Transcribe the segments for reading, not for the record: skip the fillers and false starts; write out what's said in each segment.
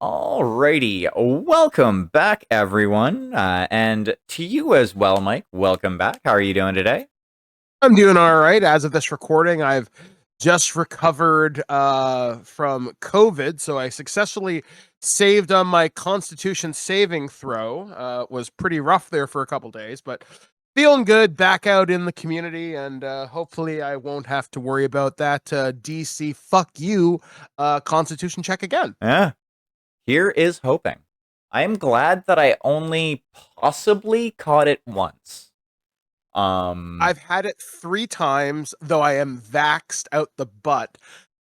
Alrighty, welcome back, everyone, and to you as well, Mike. Welcome back. How are you doing today? I'm doing all right. As of this recording, I've just recovered from COVID, so I successfully saved on my Constitution saving throw. Was pretty rough there for a couple days, but feeling good. Back out in the community, and hopefully, I won't have to worry about that DC fuck you Constitution check again. Yeah, here is hoping. I am glad that I only possibly caught it once. Um, I've had it 3 times, though I am vaxxed out the butt,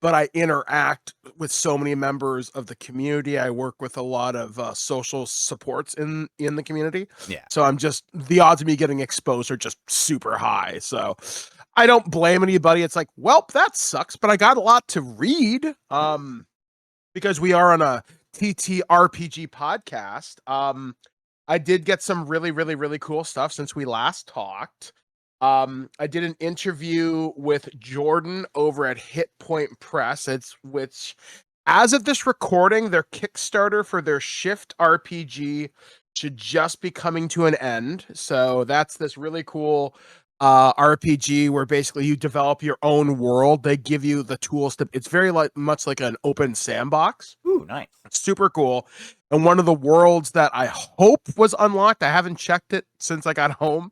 but I interact with so many members of the community. I work with a lot of social supports in the community. yeah, So I'm just the odds of me getting exposed are just super high. So I don't blame anybody. It's like, well, that sucks, but I got a lot to read. Because we are on a TTRPG podcast. I did get some really, really, really cool stuff since we last talked. I did an interview with Jordan over at Hit Point Press. It's which, as of this recording, their Kickstarter for their Shift RPG should just be coming to an end. So that's this really cool RPG where basically you develop your own world. They give you the tools to. It's very much like an open sandbox. ooh, nice. It's super cool. And one of the worlds that I hope was unlocked, I haven't checked it since I got home,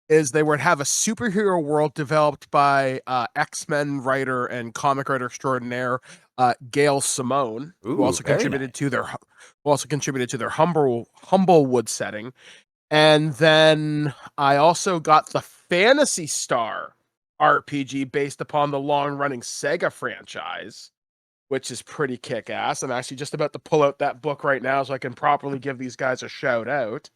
is they would have a superhero world developed by X-Men writer and comic writer extraordinaire Gail Simone, who Ooh, also very nice. contributed to their Humblewood setting. And then I also got the Fantasy Star RPG based upon the long-running Sega franchise, which is pretty kick-ass. I'm actually just about to pull out that book right now so I can properly give these guys a shout out.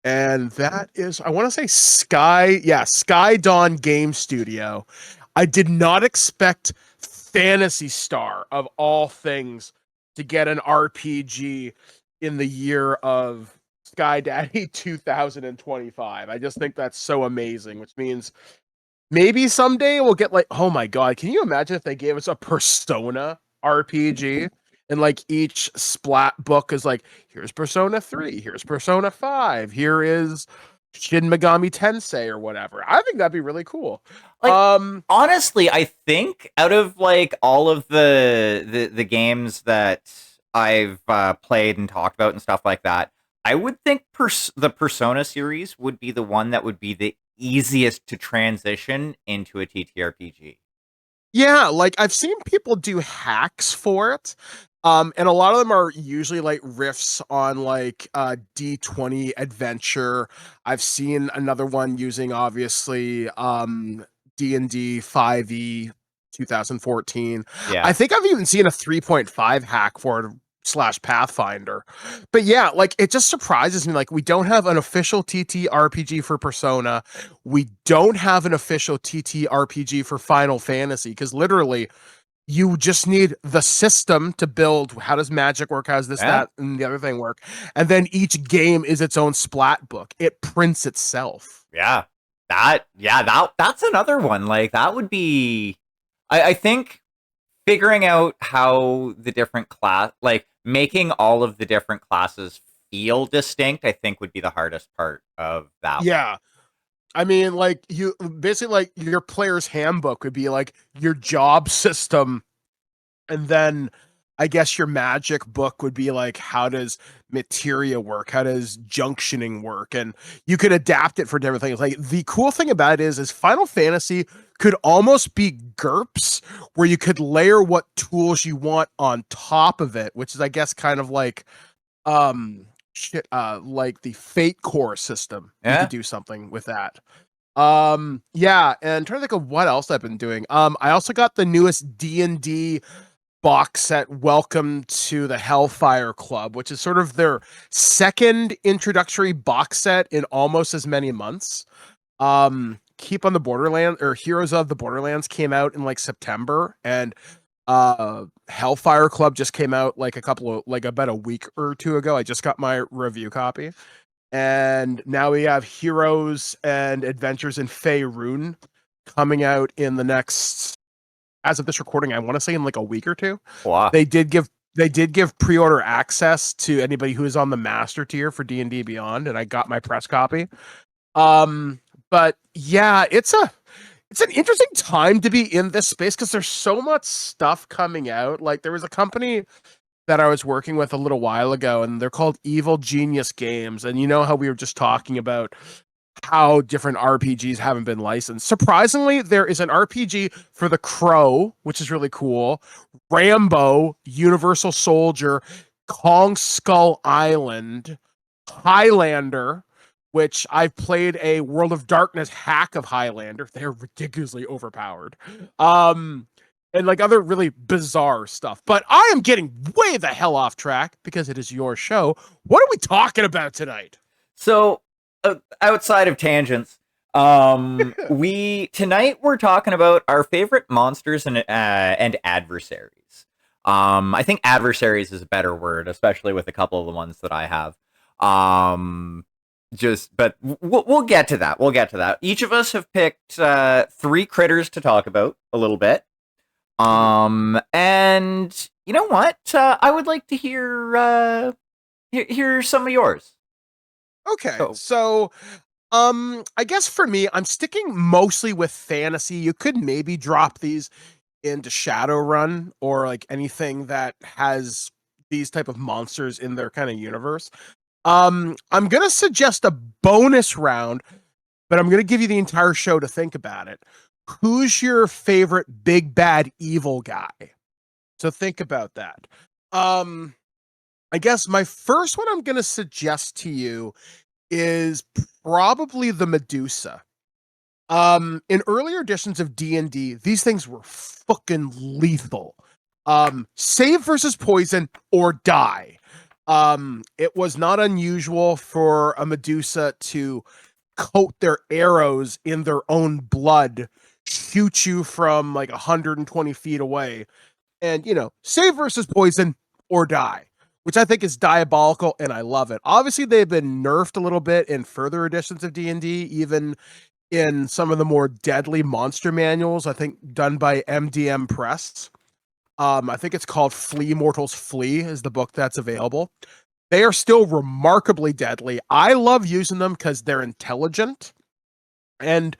And that is, I want to say Sky Dawn Game Studio. I did not expect Fantasy Star, of all things, to get an RPG in the year of Sky Daddy 2025. I just think that's so amazing, which means maybe someday we'll get like, oh my god, can you imagine if they gave us a Persona RPG? And like each splat book is like, here's Persona 3, here's Persona 5, here is Shin Megami Tensei or whatever. I think that'd be really cool. Like, honestly, I think out of like all of the games that I've played and talked about and stuff like that, I would think the Persona series would be the one that would be the easiest to transition into a TTRPG. Yeah, like I've seen people do hacks for it. And a lot of them are usually like riffs on like D20 adventure. I've seen another one using obviously D&D 5e 2014. I Yeah. think I've even seen a 3.5 hack for it slash Pathfinder. But yeah, like it just surprises me. Like we don't have an official TTRPG for Persona. We don't have an official TTRPG for Final Fantasy because literally you just need the system to build. How does magic work? How does this, Yeah. that, and the other thing work? And then each game is its own splat book. It prints itself. Yeah. That's another one. Like that would be I think figuring out how the different class like making all of the different classes feel distinct, I think would be the hardest part of that one. Yeah. I mean, like you basically like your player's handbook would be like your job system. And then I guess your magic book would be like, how does materia work? How does junctioning work? And you could adapt it for different things. Like the cool thing about it is Final Fantasy could almost be GURPS, where you could layer what tools you want on top of it, which is, I guess, kind of like like the Fate Core system. You could Yeah. do something with that. Yeah, and I'm trying to think of what else I've been doing. I also got the newest D&D box set, Welcome to the Hellfire Club, which is sort of their second introductory box set in almost as many months. Keep on the Borderlands, or Heroes of the Borderlands, came out in like September, and Hellfire Club just came out like about a week or two ago. I just got my review copy. And now we have Heroes and Adventures in Faerun coming out in the next, as of this recording, I want to say in like a week or two. Wow. They did give They did give pre-order access to anybody who is on the master tier for D&D Beyond, and I got my press copy. Um, but yeah, it's an interesting time to be in this space because there's so much stuff coming out. Like there was a company that I was working with a little while ago, and they're called Evil Genius Games. And you know how we were just talking about how different RPGs haven't been licensed. Surprisingly, there is an RPG for The Crow, which is really cool. Rambo, Universal Soldier, Kong Skull Island, Highlander, which I've played a World of Darkness hack of Highlander. They're ridiculously overpowered. And like other really bizarre stuff. But I am getting way the hell off track because it is your show. What are we talking about tonight? So, outside of tangents, we tonight we're talking about our favorite monsters and adversaries. I think adversaries is a better word, especially with a couple of the ones that I have. But we'll get to that. We'll get to that. Each of us have picked 3 critters to talk about a little bit. And you know what? I would like to hear some of yours. Okay, so I guess for me, I'm sticking mostly with fantasy. You could maybe drop these into Shadowrun or like anything that has these type of monsters in their kind of universe. I'm gonna suggest a bonus round, but I'm gonna give you the entire show to think about it. Who's your favorite big bad evil guy? So think about that. I guess my first one I'm gonna suggest to you is probably the Medusa. In earlier editions of D&D, these things were fucking lethal. Save versus poison or die. It was not unusual for a Medusa to coat their arrows in their own blood, shoot you from like 120 feet away, and save versus poison or die, which I think is diabolical, and I love it. Obviously, they've been nerfed a little bit in further editions of D&D, even in some of the more deadly monster manuals, I think done by MDM Press. I think it's called Flee Mortals Flee is the book that's available. They are still remarkably deadly. I love using them because they're intelligent, and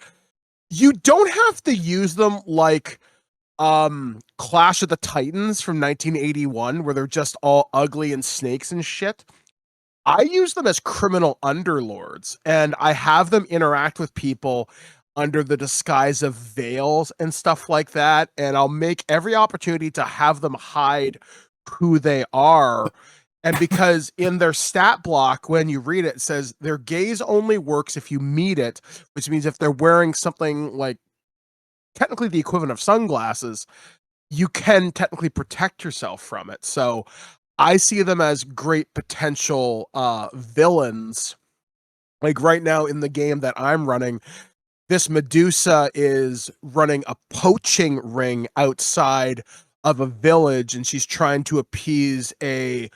you don't have to use them like Clash of the Titans from 1981, where they're just all ugly and snakes and shit. I use them as criminal underlords, and I have them interact with people under the disguise of veils and stuff like that. And I'll make every opportunity to have them hide who they are. And because in their stat block, when you read it, it says their gaze only works if you meet it, which means if they're wearing something like technically the equivalent of sunglasses, you can technically protect yourself from it. So I see them as great potential villains. Like right now in the game that I'm running, this Medusa is running a poaching ring outside of a village, and she's trying to appease a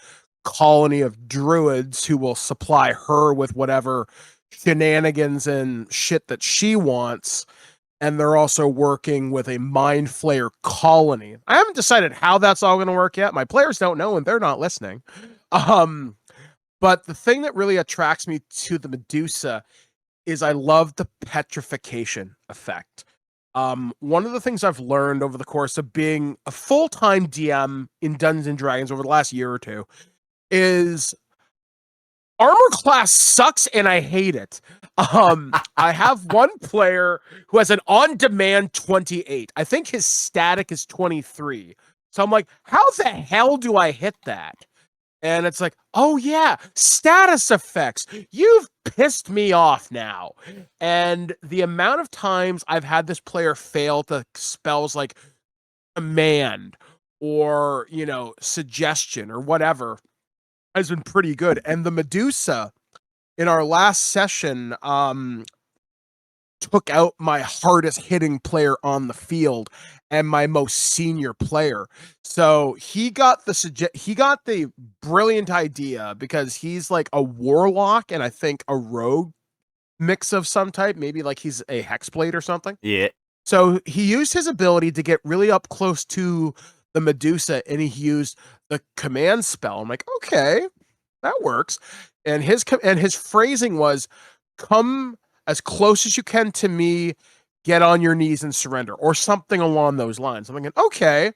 colony of druids who will supply her with whatever shenanigans and shit that she wants. And they're also working with a mind flayer colony. I haven't decided how that's all going to work yet. My players don't know, and they're not listening. But the thing that really attracts me to the Medusa is I love the petrification effect. One of the things I've learned over the course of being a full-time DM in Dungeons and Dragons over the last year or two is armor class sucks and I hate it. I have one player who has an on-demand 28. I think his static is 23. So I'm like, how the hell do I hit that? And it's like, oh yeah, status effects. You've pissed me off now. And the amount of times I've had this player fail to spells like command or, suggestion or whatever has been pretty good. And the Medusa in our last session took out my hardest hitting player on the field and my most senior player. So he got the brilliant idea because he's like a warlock and I think a rogue mix of some type, maybe like he's a hexblade or something. Yeah. So he used his ability to get really up close to the Medusa and he used the command spell. I'm like, okay, that works. And his phrasing was, "Come as close as you can to me, get on your knees and surrender," or something along those lines. I'm thinking, okay,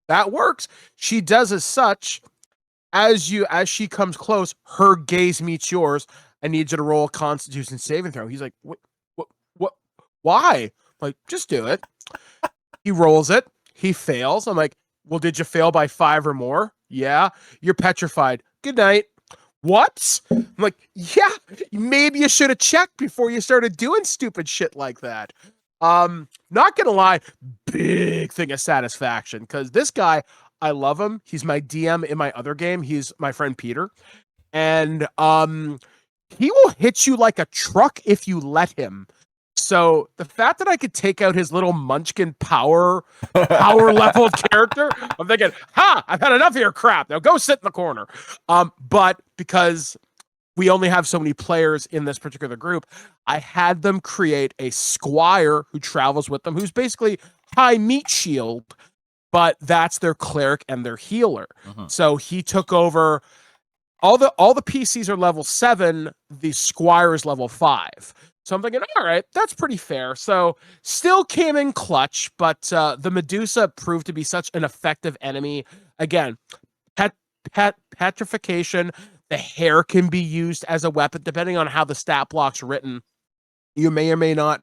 that works. She does as such. As she comes close, her gaze meets yours. I need you to roll a Constitution saving throw. He's like, what, why? I'm like, just do it. He rolls it. He fails. I'm like, well, did you fail by 5 or more? Yeah. You're petrified. Good night. What? I'm like, yeah, maybe you should have checked before you started doing stupid shit like that. Not gonna lie, big thing of satisfaction because this guy, I love him. He's my DM in my other game. He's my friend Peter, and he will hit you like a truck if you let him. So the fact that I could take out his little munchkin power level character, I'm thinking, ha, I've had enough of your crap. Now go sit in the corner. But because we only have so many players in this particular group, I had them create a squire who travels with them, who's basically high meat shield, but that's their cleric and their healer. Mhm. So he took over. All the PCs are level 7. The squire is level 5. So I'm thinking, all right, that's pretty fair. So still came in clutch, but the Medusa proved to be such an effective enemy. Again, petrification. The hair can be used as a weapon, depending on how the stat block's written. You may or may not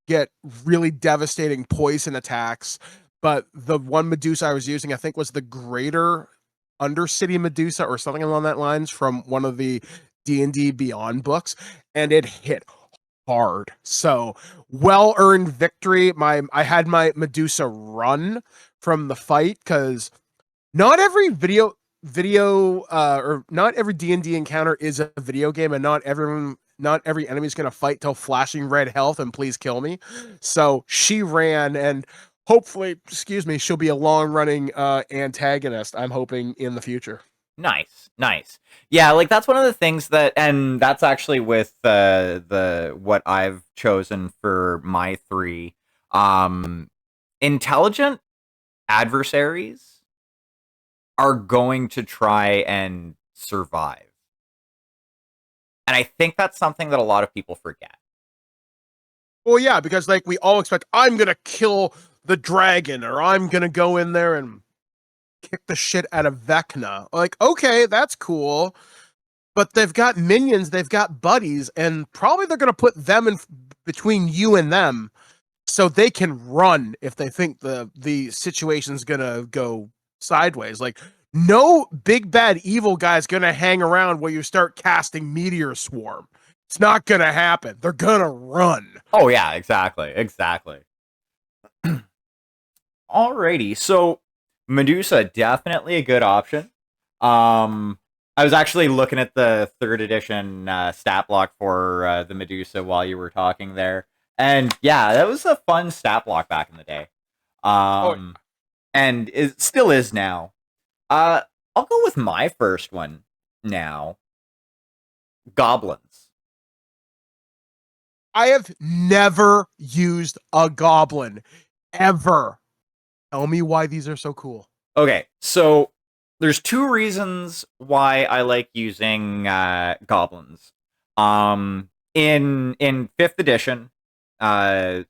get really devastating poison attacks. But the one Medusa I was using, I think, was the Greater Undercity Medusa or something along that lines from one of the D&D Beyond books, and it hit hard. So well-earned victory. I had my Medusa run from the fight because not every video or not every D&D encounter is a video game, and not every enemy is going to fight till flashing red health and please kill me. So she ran, and hopefully, excuse me, she'll be a long-running antagonist, I'm hoping, in the future. Nice, nice. Yeah, like that's one of the things that, and that's actually with the what I've chosen for my three. Intelligent adversaries are going to try and survive. And I think that's something that a lot of people forget. Well, yeah, because like we all expect, I'm gonna kill the dragon, or I'm gonna go in there and kick the shit out of Vecna. Like, okay, that's cool. But they've got minions, they've got buddies, and probably they're going to put them in between you and them so they can run if they think the situation's going to go sideways. Like, no big bad evil guy's going to hang around where you start casting Meteor Swarm. It's not going to happen. They're going to run. Oh yeah, exactly, exactly. Alrighty, so Medusa definitely a good option. I was actually looking at the third edition stat block for the Medusa while you were talking there, and yeah, that was a fun stat block back in the day. Oh, Um, and it still is now. Uh, I'll go with my first one now. Goblins. I have never used a goblin ever. Tell me why these are so cool. Okay, so there's two reasons why I like using goblins. In fifth edition, uh,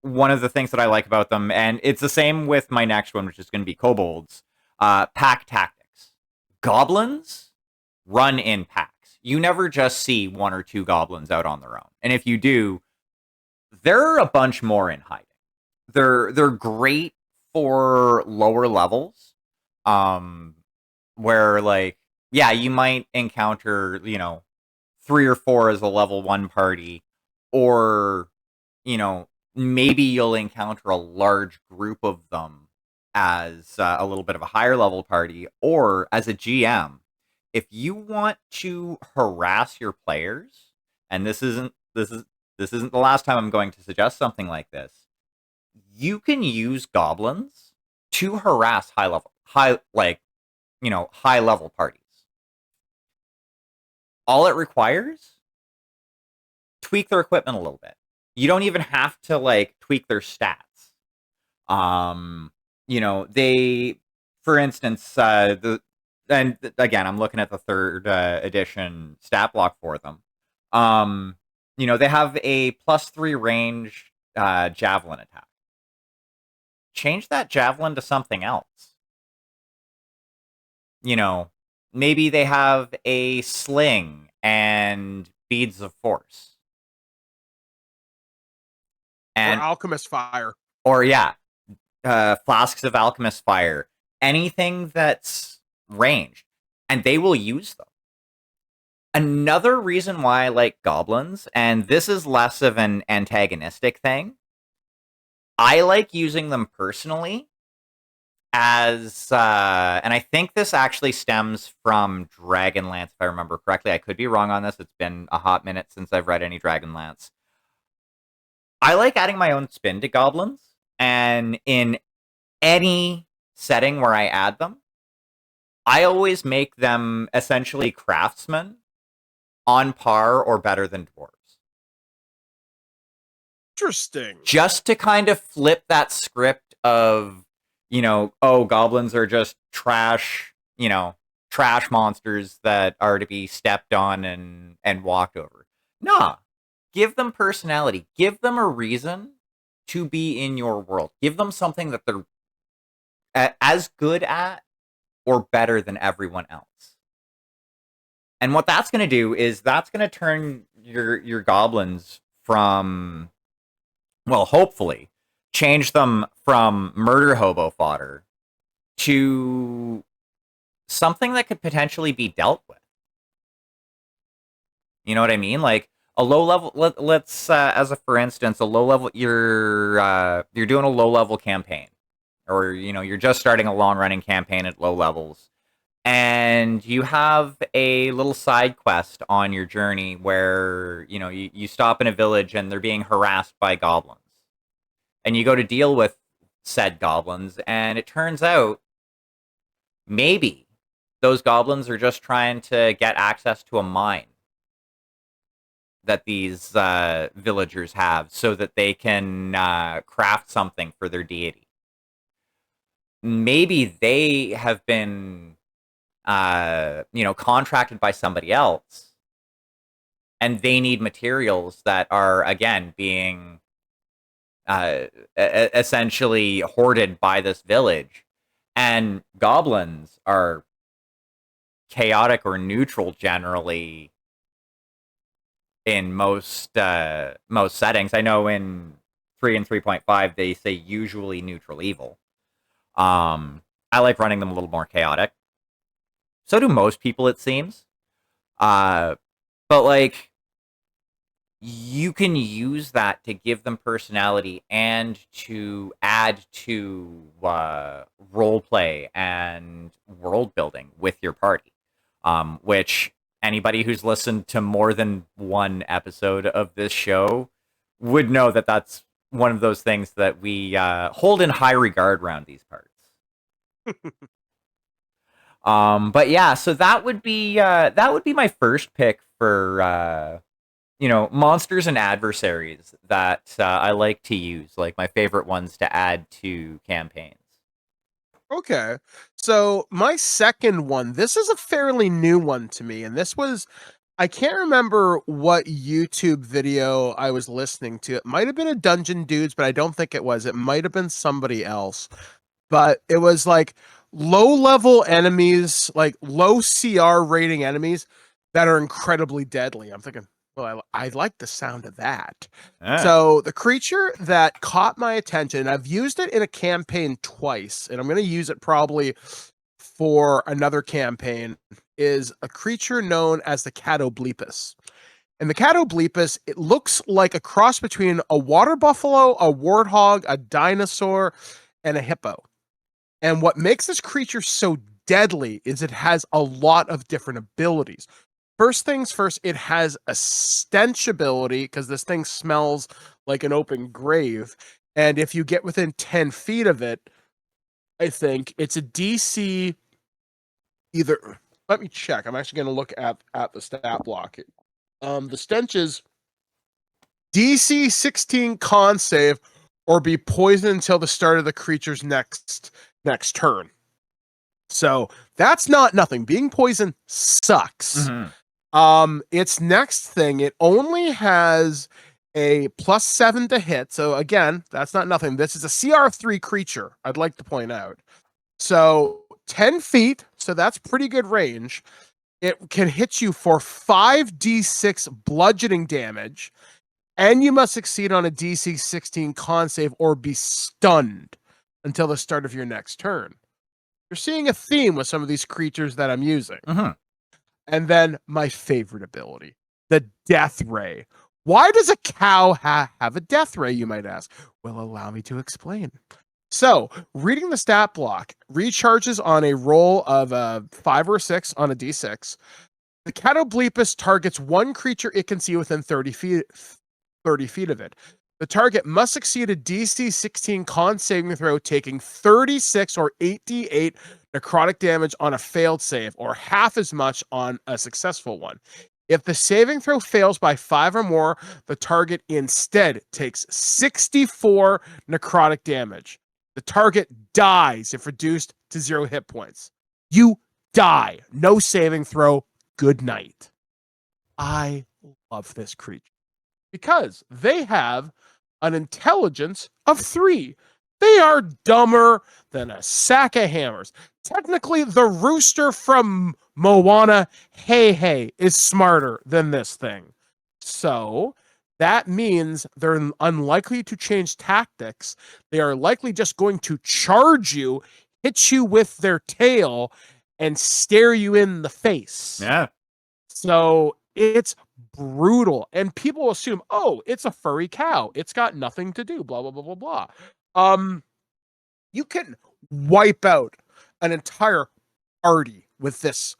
one of the things that I like about them, and it's the same with my next one, which is going to be kobolds. Pack tactics. Goblins run in packs. You never just see one or two goblins out on their own, and if you do, there are a bunch more in hiding. They're great for lower levels, um, where like yeah, you might encounter 3 or 4 as a level 1 party, or maybe you'll encounter a large group of them as a little bit of a higher level party, or as a GM, if you want to harass your players, and this isn't the last time I'm going to suggest something like this, you can use goblins to harass high level parties. All it requires, tweak their equipment a little bit. You don't even have to like tweak their stats. they, for instance, again, I'm looking at the third edition stat block for them. They have a +3 range javelin attack. Change that javelin to something else. You know, maybe they have a sling and beads of force. Or And alchemist fire. or yeah, flasks of alchemist fire. Anything that's ranged, and they will use them. Another reason why I like goblins, and this is less of an antagonistic thing, I like using them personally as and I think this actually stems from Dragonlance, if I remember correctly. I could be wrong on this. It's been a hot minute since I've read any Dragonlance. I like adding my own spin to goblins, and in any setting where I add them, I always make them essentially craftsmen on par or better than dwarves. Interesting. Just to kind of flip that script of, oh, goblins are just trash, trash monsters that are to be stepped on and walked over. Nah, give them personality. Give them a reason to be in your world. Give them something that they're as good at or better than everyone else. And what that's going to do is that's going to turn your goblins from, well, hopefully, change them from murder hobo fodder to something that could potentially be dealt with. You know what I mean? Like a low level. Let's as a for instance, a low level. You're doing a low level campaign, or you're just starting a long running campaign at low levels, and you have a little side quest on your journey where you stop in a village and they're being harassed by goblins, and you go to deal with said goblins, and it turns out maybe those goblins are just trying to get access to a mine that these villagers have so that they can craft something for their deity. Maybe they have been contracted by somebody else, and they need materials that are, again, being essentially hoarded by this village. And goblins are chaotic or neutral generally in most settings. I know in 3 and 3.5 they say usually neutral evil. I like running them a little more chaotic. So do most people, it seems. But like, you can use that to give them personality and to add to role play and world building with your party. Which anybody who's listened to more than one episode of this show would know that that's one of those things that we hold in high regard around these parts. But yeah, so that would be my first pick for monsters and adversaries that I like to use, like my favorite ones to add to campaigns. Okay. So my second one, this is a fairly new one to me, and this was I can't remember what YouTube video I was listening to. It might have been a Dungeon Dudes, but I don't think it was. It might have been somebody else. But it was like low level enemies, like low CR rating enemies that are incredibly deadly. I'm thinking, well, I like the sound of that. Ah. So the creature that caught my attention, I've used it in a campaign twice, and I'm going to use it probably for another campaign, is a creature known as the Catoblepus. And the Catoblepus, it looks like a cross between a water buffalo, a warthog, a dinosaur, and a hippo. And what makes this creature so deadly is it has a lot of different abilities. First things first, it has a stench ability because this thing smells like an open grave. And if you get within 10 feet of it, I think it's a DC either. Let me check. I'm actually going to look at the stat block. The stench is DC 16 con save or be poisoned until the start of the creature's next turn. So that's not nothing. Being poisoned sucks. Mhm. Its next thing, it only has a +7 to hit. So again, that's not nothing. This is a CR3 creature, I'd like to point out. So 10 feet, so that's pretty good range. It can hit you for 5d6 bludgeoning damage, and you must succeed on a DC 16 con save or be stunned until the start of your next turn. You're seeing a theme with some of these creatures that I'm using. Mhm. And then my favorite ability, the Death Ray. Why does a cow have a Death Ray, you might ask? Well, allow me to explain. So, reading the stat block, recharges on a roll of 5 or 6 on a d6. The Catoblepus targets one creature it can see within 30 feet of it. The target must succeed a DC 16 con saving throw, taking 36 or 8d8 necrotic damage on a failed save, or half as much on a successful one. If the saving throw fails by 5 or more, the target instead takes 64 necrotic damage. The target dies if reduced to 0 hit points. You die. No saving throw. Good night. I love this creature because they have an intelligence of 3. They are dumber than a sack of hammers. Technically, the rooster from Moana, hey, is smarter than this thing. So that means they're unlikely to change tactics. They are likely just going to charge you, hit you with their tail, and stare you in the face. Yeah. So it's brutal. And people assume, oh, it's a furry cow. It's got nothing to do, blah, blah, blah, blah, blah. You can wipe out an entire party with this,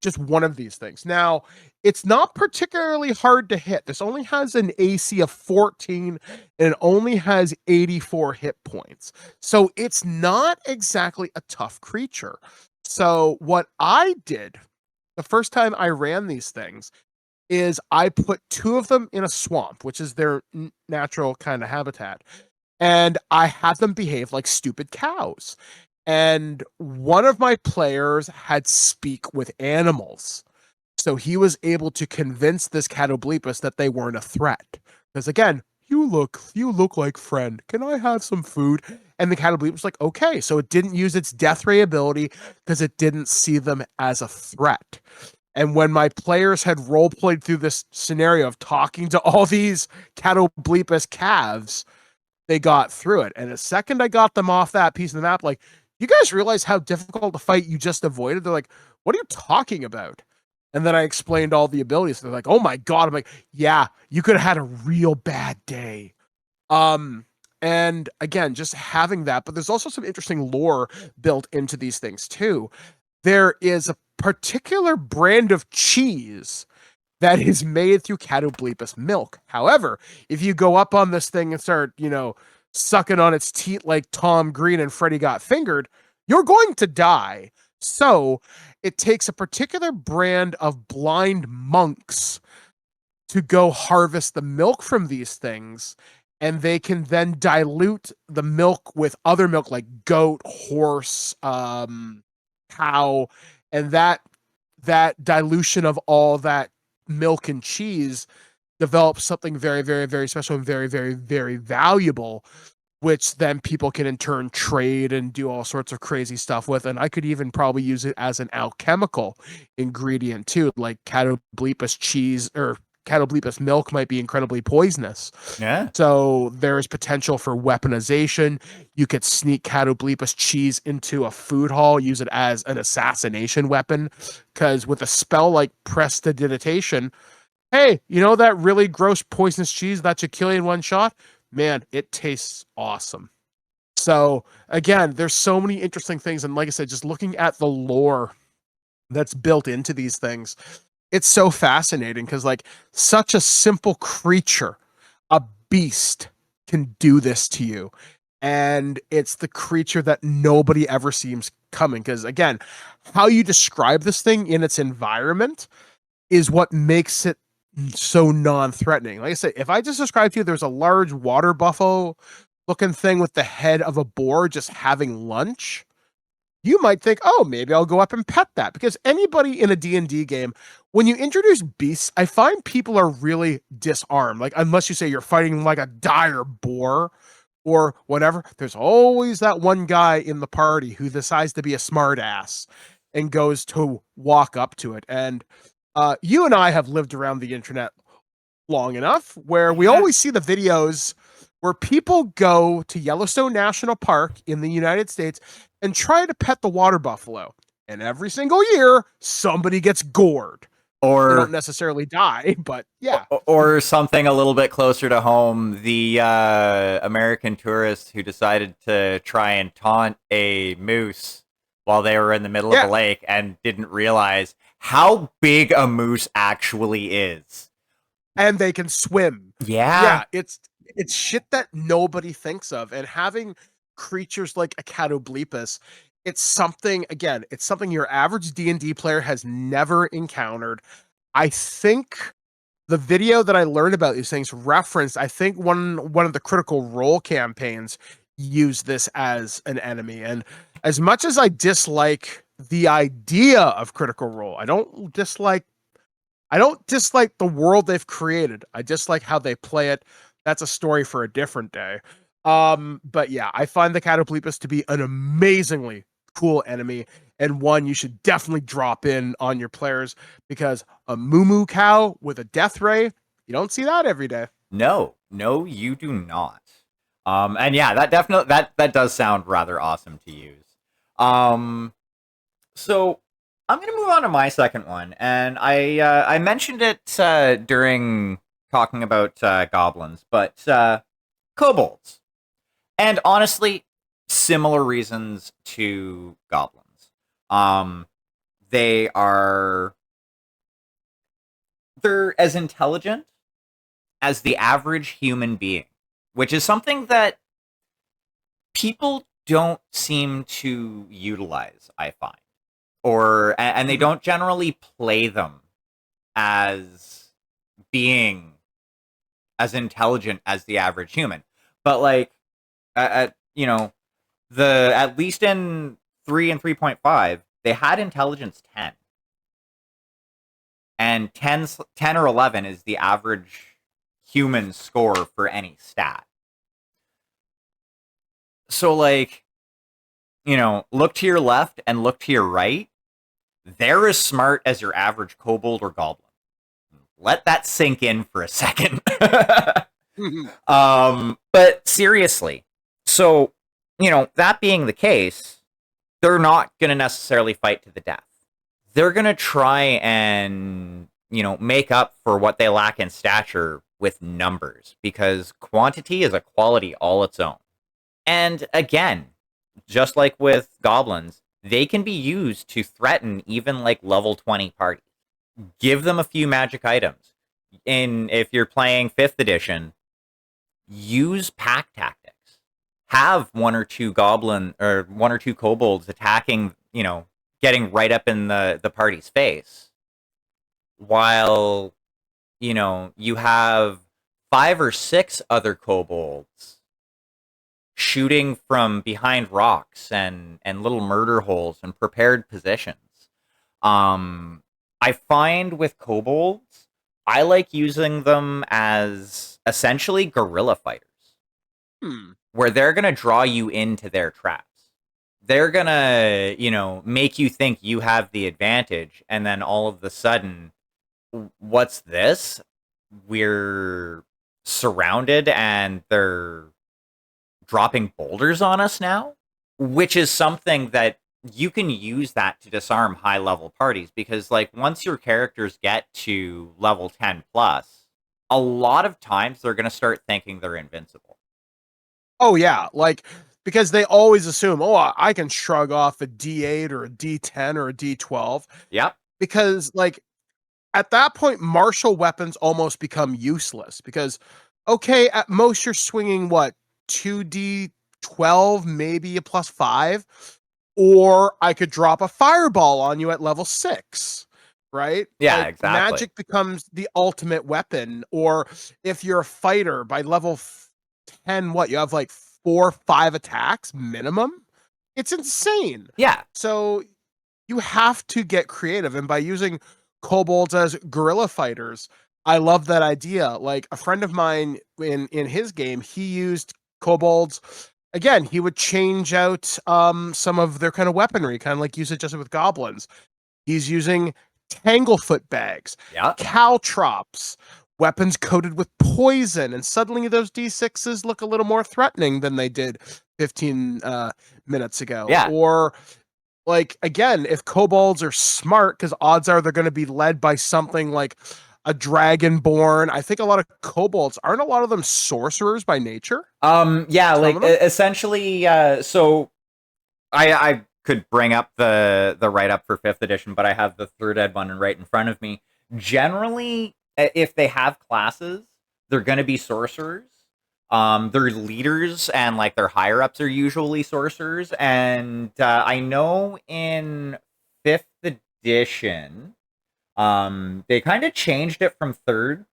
just one of these things. Now, it's not particularly hard to hit. This only has an AC of 14 and it only has 84 hit points. So it's not exactly a tough creature. So what I did the first time I ran these things is I put 2 of them in a swamp, which is their natural kind of habitat. And I had them behave like stupid cows. And one of my players had speak with animals. So he was able to convince this Catoblepus that they weren't a threat. Because again, you look like friend. Can I have some food? And the Catoblepus was like, okay. So it didn't use its Death Ray ability because it didn't see them as a threat. And when my players had role played through this scenario of talking to all these Catoblepus calves, they got through it. And the second I got them off that piece of the map, like, you guys realize how difficult a fight you just avoided? They're like, what are you talking about? And then I explained all the abilities. They're like, oh my God. I'm like, yeah, you could have had a real bad day. And again, just having that, but there's also some interesting lore built into these things too. There is a particular brand of cheese that is made through Catoblepus milk. However, if you go up on this thing and start, sucking on its teat like Tom Green and Freddy Got Fingered, you're going to die. So it takes a particular brand of blind monks to go harvest the milk from these things, and they can then dilute the milk with other milk like goat, horse, cow, and that dilution of all that milk and cheese develops something very, very, very special and very, very, very valuable, which then people can in turn trade and do all sorts of crazy stuff with. And I could even probably use it as an alchemical ingredient too, like Catoblepus cheese or Catoblepus milk might be incredibly poisonous. Yeah. So there is potential for weaponization. You could sneak Catoblepus cheese into a food hall, use it as an assassination weapon. Because with a spell like Prestidigitation, hey, you know that really gross poisonous cheese that you kill you in one shot? Man, it tastes awesome. So again, there's so many interesting things. And like I said, just looking at the lore that's built into these things, it's so fascinating because like such a simple creature, a beast, can do this to you. And it's the creature that nobody ever seems coming. Because again, how you describe this thing in its environment is what makes it so non-threatening. Like I said, if I just described to you there's a large water buffalo looking thing with the head of a boar just having lunch, you might think, oh, maybe I'll go up and pet that. Because anybody in a D&D game, when you introduce beasts, I find people are really disarmed. Like, unless you say you're fighting like a dire boar or whatever, there's always that one guy in the party who decides to be a smartass and goes to walk up to it. And you and I have lived around the internet long enough where we Yeah. always see the videos where people go to Yellowstone National Park in the United States and try to pet the water buffalo. And every single year, somebody gets gored. They don't Or necessarily die, but yeah. or something a little bit closer to home, the American tourist who decided to try and taunt a moose while they were in the middle of Yeah. a lake and didn't realize how big a moose actually is. And they can swim. Yeah. Yeah, it's shit that nobody thinks of. And having creatures like a Catoblepus, it's something, again, it's something your average D&D player has never encountered. I think the video that I learned about these things referenced, I think one of the Critical Role campaigns used this as an enemy. And as much as I dislike the idea of Critical Role, I don't dislike the world they've created. I dislike how they play it. That's a story for a different day. But yeah, I find the Catoblepus to be an amazingly cool enemy and one you should definitely drop in on your players because a moo cow with a death ray, you don't see that every day. No, you do not. And yeah, that definitely that does sound rather awesome to use. So I'm gonna move on to my second one, and I mentioned it during talking about goblins, but kobolds, and honestly, similar reasons to goblins. Um, they are they're as intelligent as the average human being, which is something that people don't seem to utilize, I find. And they Mhm. don't generally play them as being as intelligent as the average human. But like the at least in 3 and 3.5, they had intelligence 10. And 10 or 11 is the average human score for any stat. So like, look to your left and look to your right. They're as smart as your average kobold or goblin. Let that sink in for a second. But seriously, so, that being the case, they're not going to necessarily fight to the death. They're going to try and, make up for what they lack in stature with numbers because quantity is a quality all its own. And again, just like with goblins, they can be used to threaten even like level 20 parties. Give them a few magic items. If you're playing 5th edition, use pack tactics. Have one or two kobolds attacking, getting right up in the party's face. While, you have 5 or 6 other kobolds shooting from behind rocks and little murder holes and prepared positions. I find with kobolds, I like using them as essentially guerrilla fighters, where they're gonna draw you into their traps. They're gonna, make you think you have the advantage, and then all of a sudden, what's this? We're surrounded, and they're dropping boulders on us now, which is something that you can use that to disarm high level parties because like once your characters get to level 10 plus, a lot of times they're going to start thinking they're invincible. Oh yeah, like because they always assume, oh, I can shrug off a D8 or a D10 or a D12 Yep. because like at that point martial weapons almost become useless because okay, at most you're swinging what 2D12, maybe a +5, or I could drop a fireball on you at level 6. Right? Yeah, Like exactly. magic becomes the ultimate weapon. Or if you're a fighter by level 10, what you have like 4-5 attacks minimum. It's insane. Yeah. So you have to get creative, and by using kobolds as guerrilla fighters, I love that idea. Like a friend of mine in his game, he used kobolds. Again, he would change out some of their kind of weaponry, kind of like use it just with goblins. He's using tanglefoot bags, Yeah. caltrops, weapons coated with poison, and suddenly those d6s look a little more threatening than they did 15 minutes ago. Yeah. Or like again, if kobolds are smart, because odds are they're going to be led by something like a dragonborn. I think a lot of kobolds aren't a lot of them sorcerers by nature. Yeah, Some like of them. essentially so I could bring up the write up for 5th edition, but I have the 3rd ed one right in front of me. Generally, if they have classes, they're going to be sorcerers. Their leaders and like their higher ups are usually sorcerers, and I know in 5th edition, they kind of changed it from 3rd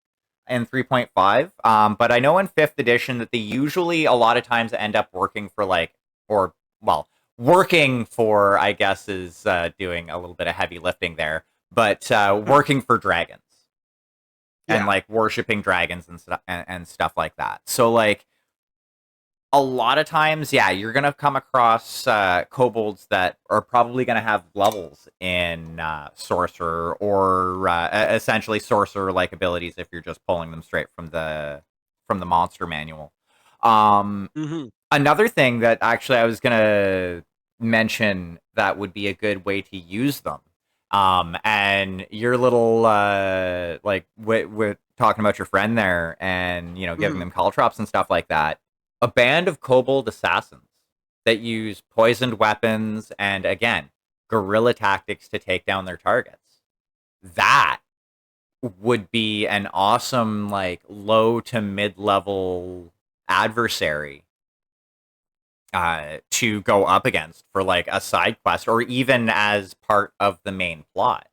and 3.5. But I know in 5th edition that they usually a lot of times end up working for like, or well, working for, I guess, is doing a little bit of heavy lifting there, but working for dragons and Yeah. like worshiping dragons and stuff like that. So like a lot of times, yeah, you're gonna come across kobolds that are probably gonna have levels in sorcerer or essentially sorcerer like abilities if you're just pulling them straight from the monster manual. Hmm. Another thing that actually I was gonna mention that would be a good way to use them. And your little like with talking about your friend there, and you know giving Hmm. them caltrops and stuff like that. A band of kobold assassins that use poisoned weapons and again guerrilla tactics to take down their targets. That would be an awesome like low to mid level adversary to go up against for like a side quest or even as part of the main plot.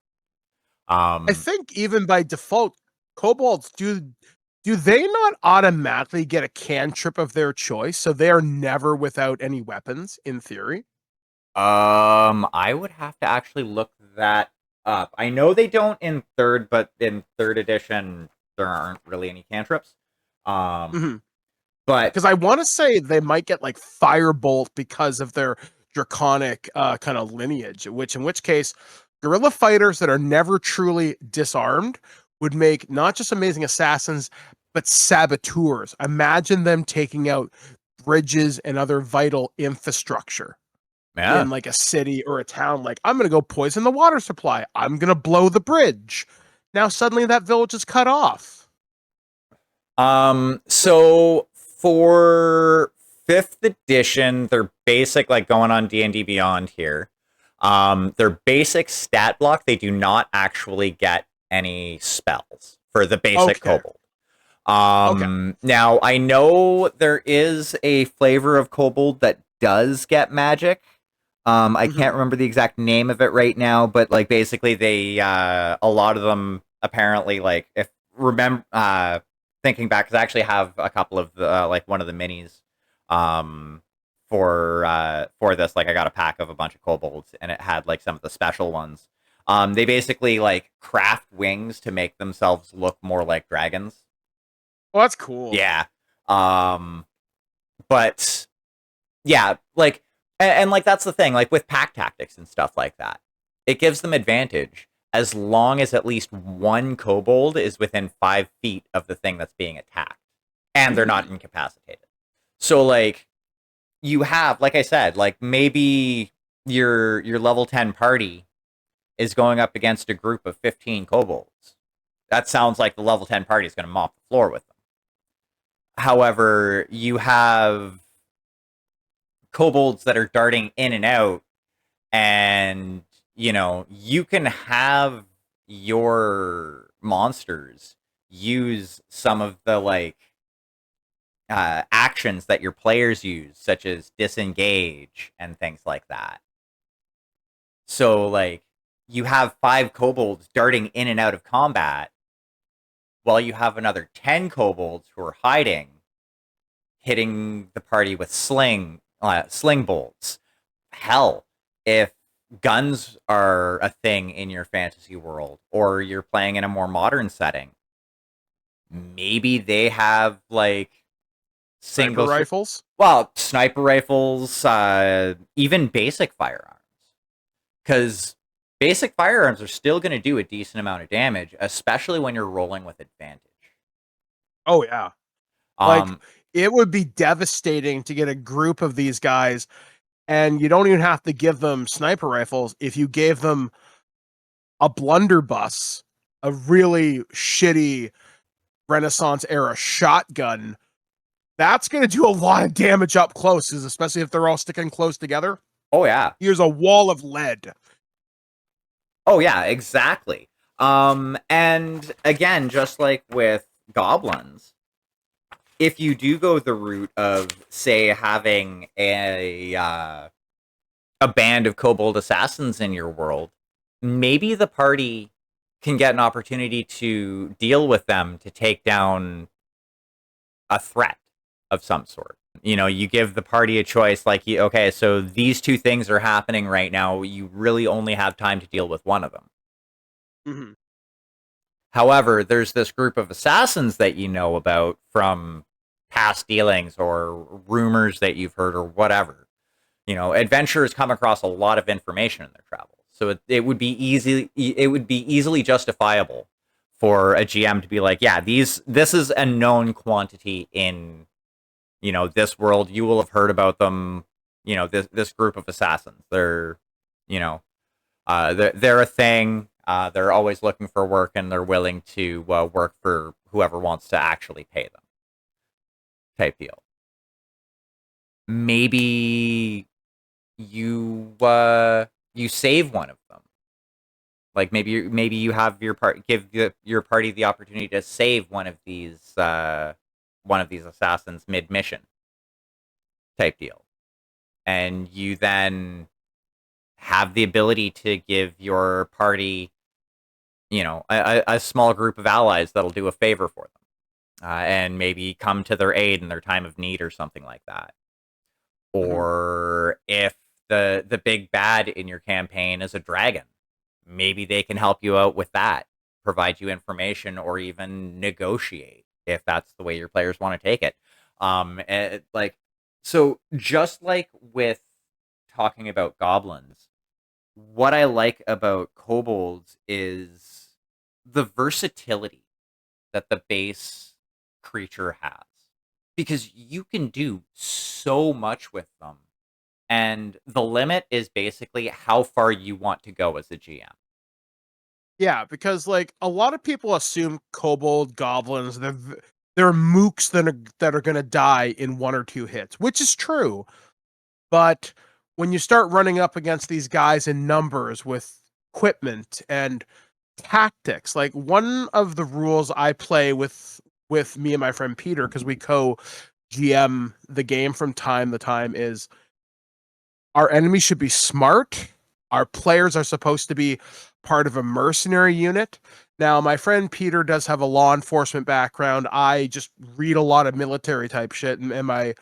I Um, think even by default, kobolds do they not automatically get a cantrip of their choice, so they are never without any weapons in theory? I would have to actually look that up. I know they don't in 3rd, but in 3rd edition there aren't really any cantrips. Um, Mhm. but Because I want to say they might get like firebolt because of their draconic kind of lineage, which in which case, guerrilla fighters that are never truly disarmed would make not just amazing assassins, but saboteurs. Imagine them taking out bridges and other vital infrastructure yeah. in like a city or a town. Like, I'm going to go poison the water supply. I'm going to blow the bridge. Now, suddenly that village is cut off. So for 5th edition, their basic like going on D&D Beyond here. Their basic stat block, they do not actually get any spells for the basic Okay. kobold. Okay. Now I know there is a flavor of kobold that does get magic. I Hmm. can't remember the exact name of it right now, but like basically they a lot of them apparently like if remember thinking back, because I actually have a couple of the like one of the minis um for this. Like I got a pack of a bunch of kobolds and it had like some of the special ones. They basically like craft wings to make themselves look more like dragons. Well, that's cool. Yeah. Um but yeah, like and like that's the thing, like with pack tactics and stuff like that. It gives them advantage as long as at least one kobold is within 5 feet of the thing that's being attacked. And they're not incapacitated. So like you have, like I said, like maybe your level 10 party is going up against a group of 15 kobolds. That sounds like the level 10 party is going to mop the floor with them. However, you have kobolds that are darting in and out, and you know you can have your monsters use some of the like actions that your players use, such as disengage and things like that. So like you have 5 kobolds darting in and out of combat while you have another 10 kobolds who are hiding hitting the party with sling bolts. Hell, if guns are a thing in your fantasy world, or you're playing in a more modern setting, maybe they have like Sniper single, rifles. well, sniper rifles, even basic firearms, because basic firearms are still going to do a decent amount of damage, especially when you're rolling with advantage. Oh yeah. Like Um, it would be devastating to get a group of these guys, and you don't even have to give them sniper rifles. If you gave them a blunderbuss, a really shitty Renaissance era shotgun, that's going to do a lot of damage up close, especially if they're all sticking close together. oh yeah, Here's a wall of lead. oh yeah, exactly. And again, just like with goblins, if you do go the route of, say, having a band of kobold assassins in your world, maybe the party can get an opportunity to deal with them to take down a threat of some sort. You know, you give the party a choice, like, okay, so these two things are happening right now. You really only have time to deal with one of them. Mm-hmm. However, there's this group of assassins that you know about from past dealings or rumors that you've heard or whatever. You know, adventurers come across a lot of information in their travels, so it would be easily justifiable for a GM to be like, yeah, this is a known quantity in, you know, this world. You will have heard about them. You know, this group of assassins. They're, you know, they're a thing. They're always looking for work, and they're willing to work for whoever wants to actually pay them. Type deal. Maybe you save one of them. Like maybe you have your party the opportunity to save one of these assassins mid mission. Type deal, and you then have the ability to give your party, you know, a small group of allies that'll do a favor for them, and maybe come to their aid in their time of need or something like that. Mm-hmm. Or if the big bad in your campaign is a dragon, maybe they can help you out with that, provide you information, or even negotiate if that's the way your players want to take it. Like, so just like with talking about goblins, what I like about kobolds is the versatility that the base creature has, because you can do so much with them, and the limit is basically how far you want to go as a GM. Yeah, because like a lot of people assume kobold goblins, they're mooks that are going to die in one or two hits, which is true. But when you start running up against these guys in numbers with equipment and tactics, like one of the rules I play with me and my friend Peter, because we co GM the game from time to time, is our enemies should be smart. Our players are supposed to be part of a mercenary unit. Now, my friend Peter does have a law enforcement background. I just read a lot of military type shit, and my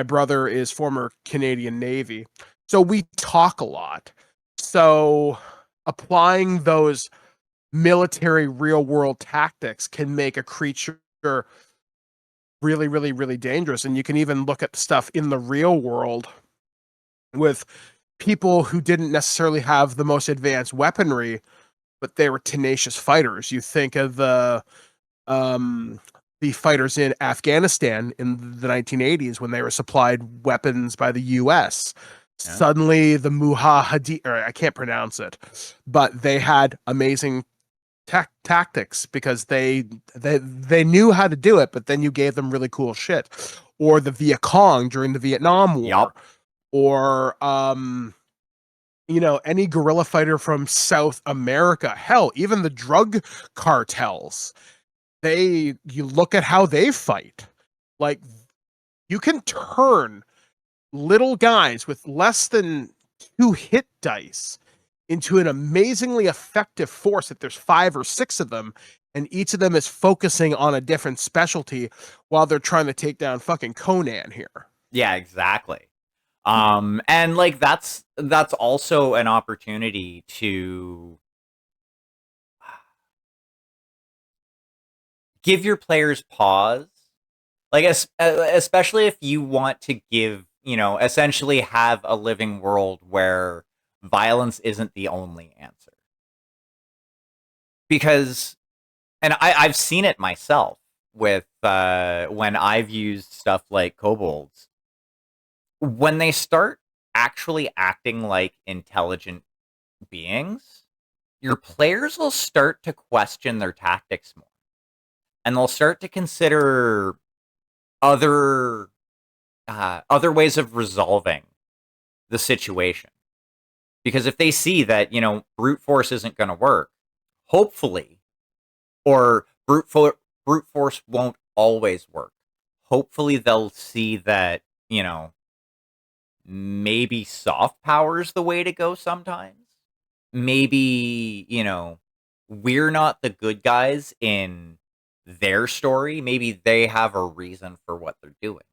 brother is former Canadian Navy. So we talk a lot. So applying those military real world tactics can make a creature really, really, really dangerous. And you can even look at stuff in the real world with people who didn't necessarily have the most advanced weaponry, but they were tenacious fighters. You think of the fighters in Afghanistan in the 1980s when they were supplied weapons by the U.S. Yeah. Suddenly, the Mujahideen, or I can't pronounce it, but they had amazing tactics because they knew how to do it. But then you gave them really cool shit, or the Viet Cong during the Vietnam War, Yup. or any guerrilla fighter from South America. Hell, even the drug cartels. You look at how they fight. Like, you can turn little guys with less than 2 hit dice into an amazingly effective force if there's 5 or 6 of them, and each of them is focusing on a different specialty while they're trying to take down fucking Conan here. Yeah, exactly. And like that's also an opportunity to give your players pause. Like especially if you want to give, essentially have a living world where violence isn't the only answer. Because and I've seen it myself with when I've used stuff like kobolds. When they start actually acting like intelligent beings, your players will start to question their tactics more, and they'll start to consider other other ways of resolving the situation. Because if they see that brute force isn't going to work, hopefully, or brute force won't always work. Hopefully, they'll see that maybe soft power is the way to go sometimes. Maybe, we're not the good guys in their story. Maybe they have a reason for what they're doing.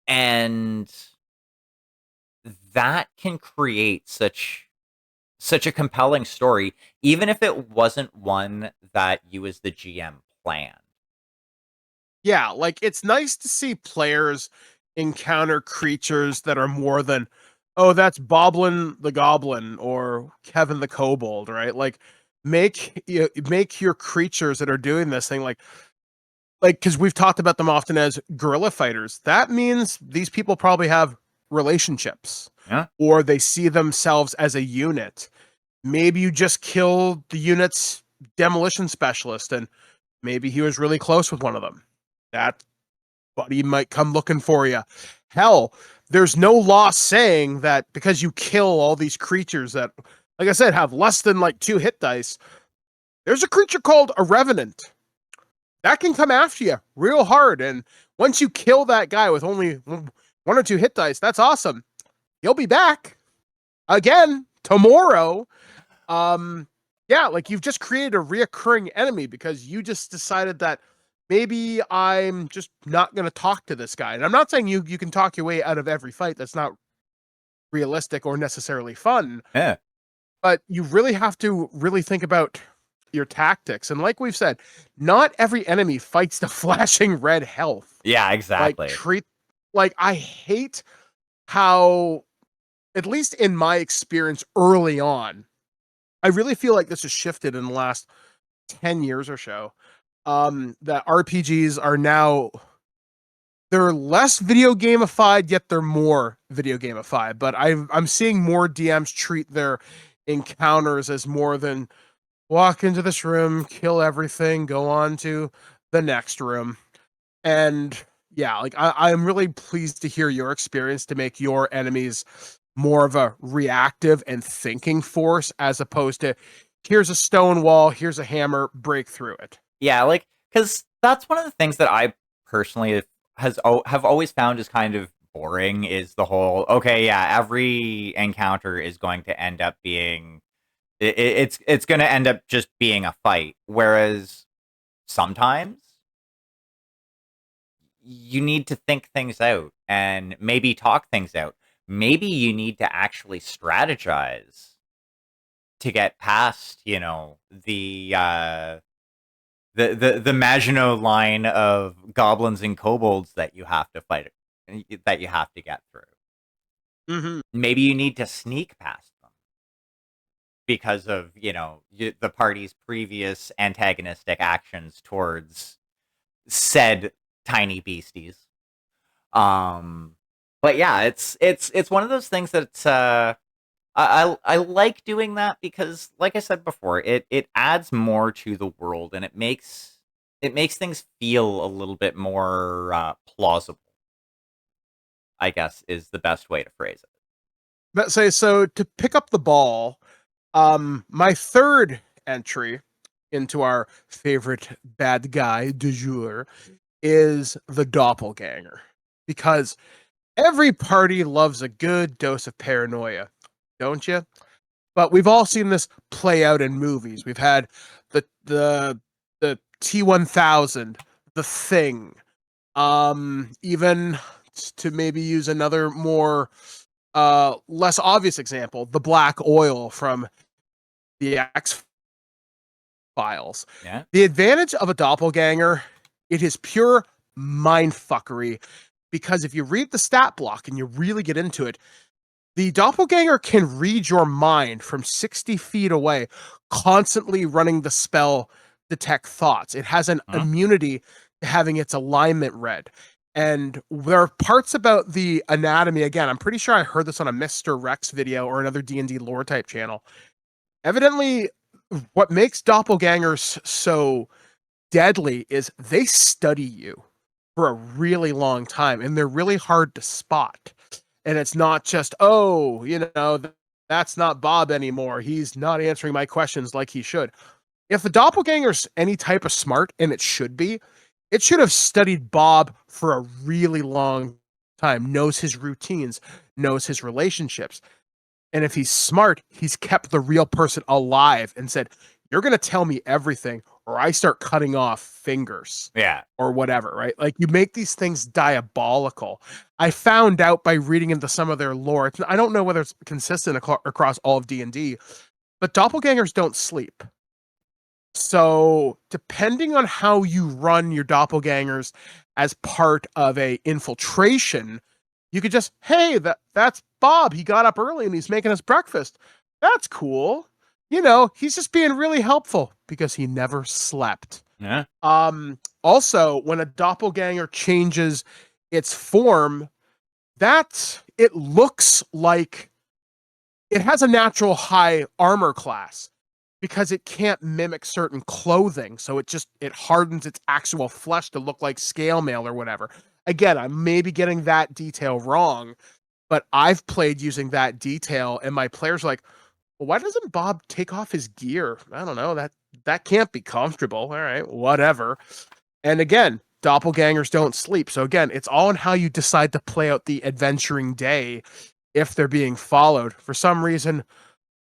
And that can create such a compelling story, even if it wasn't one that you as the GM planned. Yeah, like it's nice to see players encounter creatures that are more than, oh, that's Boblin the Goblin or Kevin the Kobold, right? Like make your creatures that are doing this thing like because we've talked about them often as guerrilla fighters. That means these people probably have relationships Yeah. or they see themselves as a unit. Maybe you just killed the unit's demolition specialist and maybe he was really close with one of them. That buddy might come looking for you. Hell, there's no law saying that because you kill all these creatures that, like I said, have less than like 2 hit dice, there's a creature called a Revenant. That can come after you real hard. And once you kill that guy with only 1 or 2 hit dice, that's awesome. He'll be back again tomorrow. Yeah, like you've just created a reoccurring enemy because you just decided that maybe I'm just not going to talk to this guy. And I'm not saying you can talk your way out of every fight. That's not realistic or necessarily fun. Yeah. But you really have to really think about your tactics. And like we've said, not every enemy fights the flashing red health. Yeah, exactly. Like I hate how, at least in my experience early on, I really feel like this has shifted in the last 10 years or so. That RPGs are now, they're less video gamified, yet they're more video gamified. But I'm seeing more DMs treat their encounters as more than walk into this room, kill everything, go on to the next room. And yeah, like I'm really pleased to hear your experience to make your enemies more of a reactive and thinking force as opposed to here's a stone wall, here's a hammer, break through it. Yeah, like because that's one of the things that I personally have always found is kind of boring is the whole okay, yeah, every encounter is going to end up being it's going to end up just being a fight, whereas sometimes you need to think things out and maybe talk things out. Maybe you need to actually strategize to get past, the Maginot line of goblins and kobolds that you have to fight, that you have to get through. Mm-hmm. Maybe you need to sneak past them because of the party's previous antagonistic actions towards said tiny beasties. But yeah, it's one of those things that's I like doing that because, like I said before, it adds more to the world and it makes things feel a little bit more plausible. I guess is the best way to phrase it. Let's say so to pick up the ball. My third entry into our favorite bad guy du jour is the doppelganger because every party loves a good dose of paranoia, don't you? But we've all seen this play out in movies. We've had the the T-1000, the Thing, even to maybe use another more less obvious example, the Black Oil from the X Files. Yeah. The advantage of a doppelganger, it is pure mindfuckery, because if you read the stat block and you really get into it, the doppelganger can read your mind from 60 feet away, constantly running the spell Detect Thoughts. It has an Huh? immunity to having its alignment read. And there are parts about the anatomy. Again, I'm pretty sure I heard this on a Mr. Rex video or another D&D lore type channel. Evidently, what makes doppelgangers so deadly is they study you for a really long time, and they're really hard to spot. And it's not just, oh, that's not Bob anymore. He's not answering my questions like he should. If the doppelganger's any type of smart, and it should have studied Bob for a really long time, knows his routines, knows his relationships. And if he's smart, he's kept the real person alive and said, you're going to tell me everything, or I start cutting off fingers Yeah. or whatever, right? Like, you make these things diabolical. I found out by reading into some of their lore. I don't know whether it's consistent across all of D&D, but doppelgangers don't sleep. So depending on how you run your doppelgangers as part of a infiltration, you could just, hey, that's Bob. He got up early and he's making us breakfast. That's cool. He's just being really helpful because he never slept. Yeah. Also, when a doppelganger changes its form, it looks like it has a natural high armor class because it can't mimic certain clothing. So it hardens its actual flesh to look like scale mail or whatever. Again, I may be getting that detail wrong, but I've played using that detail, and my players are like, well, why doesn't Bob take off his gear? I don't know. That can't be comfortable. All right, whatever. And again, doppelgangers don't sleep. So again, it's all in how you decide to play out the adventuring day if they're being followed. For some reason,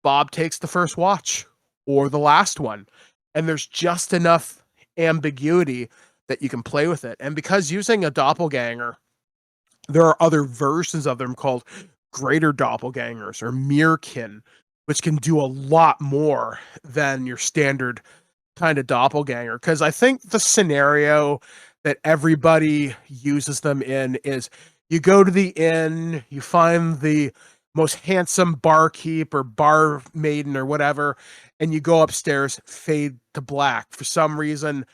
Bob takes the first watch or the last one, and there's just enough ambiguity that you can play with it. And because using a doppelganger, there are other versions of them called greater doppelgangers or Mirkin, which can do a lot more than your standard kind of doppelganger. Because I think the scenario that everybody uses them in is you go to the inn, you find the most handsome barkeep or bar maiden or whatever, and you go upstairs, fade to black. For some reason,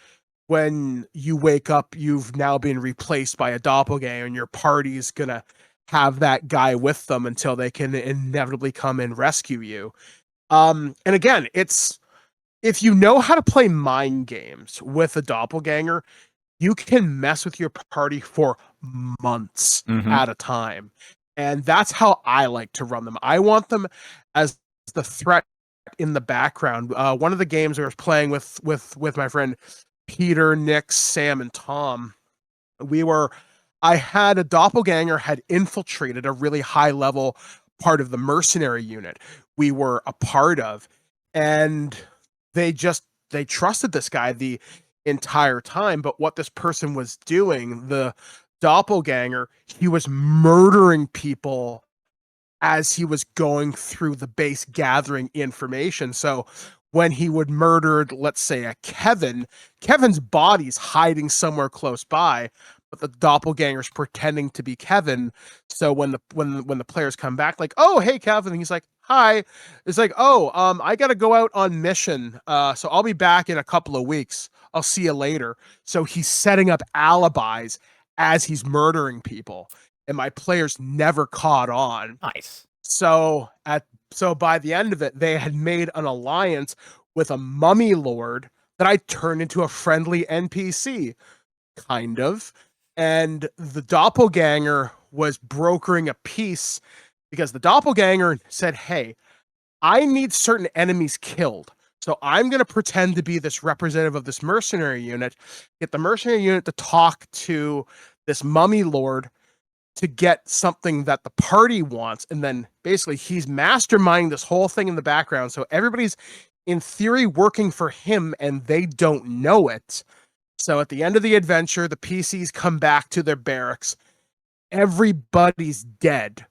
when you wake up, you've now been replaced by a doppelganger, and your party's gonna have that guy with them until they can inevitably come and rescue you. And again, if you know how to play mind games with a doppelganger, you can mess with your party for months Mm-hmm. at a time. And that's how I like to run them. I want them as the threat in the background. One of the games I was playing with my friend Peter, Nick, Sam, and Tom, I had a doppelganger had infiltrated a really high level part of the mercenary unit we were a part of, and they trusted this guy the entire time. But what this person was doing, the doppelganger, he was murdering people as he was going through the base gathering information. So when he would murder, let's say, a Kevin's body's hiding somewhere close by, but the doppelganger's pretending to be Kevin. So when the players come back, like, oh, hey, Kevin, he's like, hi. It's like, oh, I got to go out on mission. So I'll be back in a couple of weeks. I'll see you later. So he's setting up alibis as he's murdering people, and my players never caught on. Nice. So by the end of it, they had made an alliance with a mummy lord that I turned into a friendly NPC, kind of. And the doppelganger was brokering a peace because the doppelganger said, hey, I need certain enemies killed. So I'm going to pretend to be this representative of this mercenary unit, get the mercenary unit to talk to this mummy lord to get something that the party wants. And then basically he's masterminding this whole thing in the background. So everybody's in theory working for him, and they don't know it. So at the end of the adventure, the PCs come back to their barracks. Everybody's dead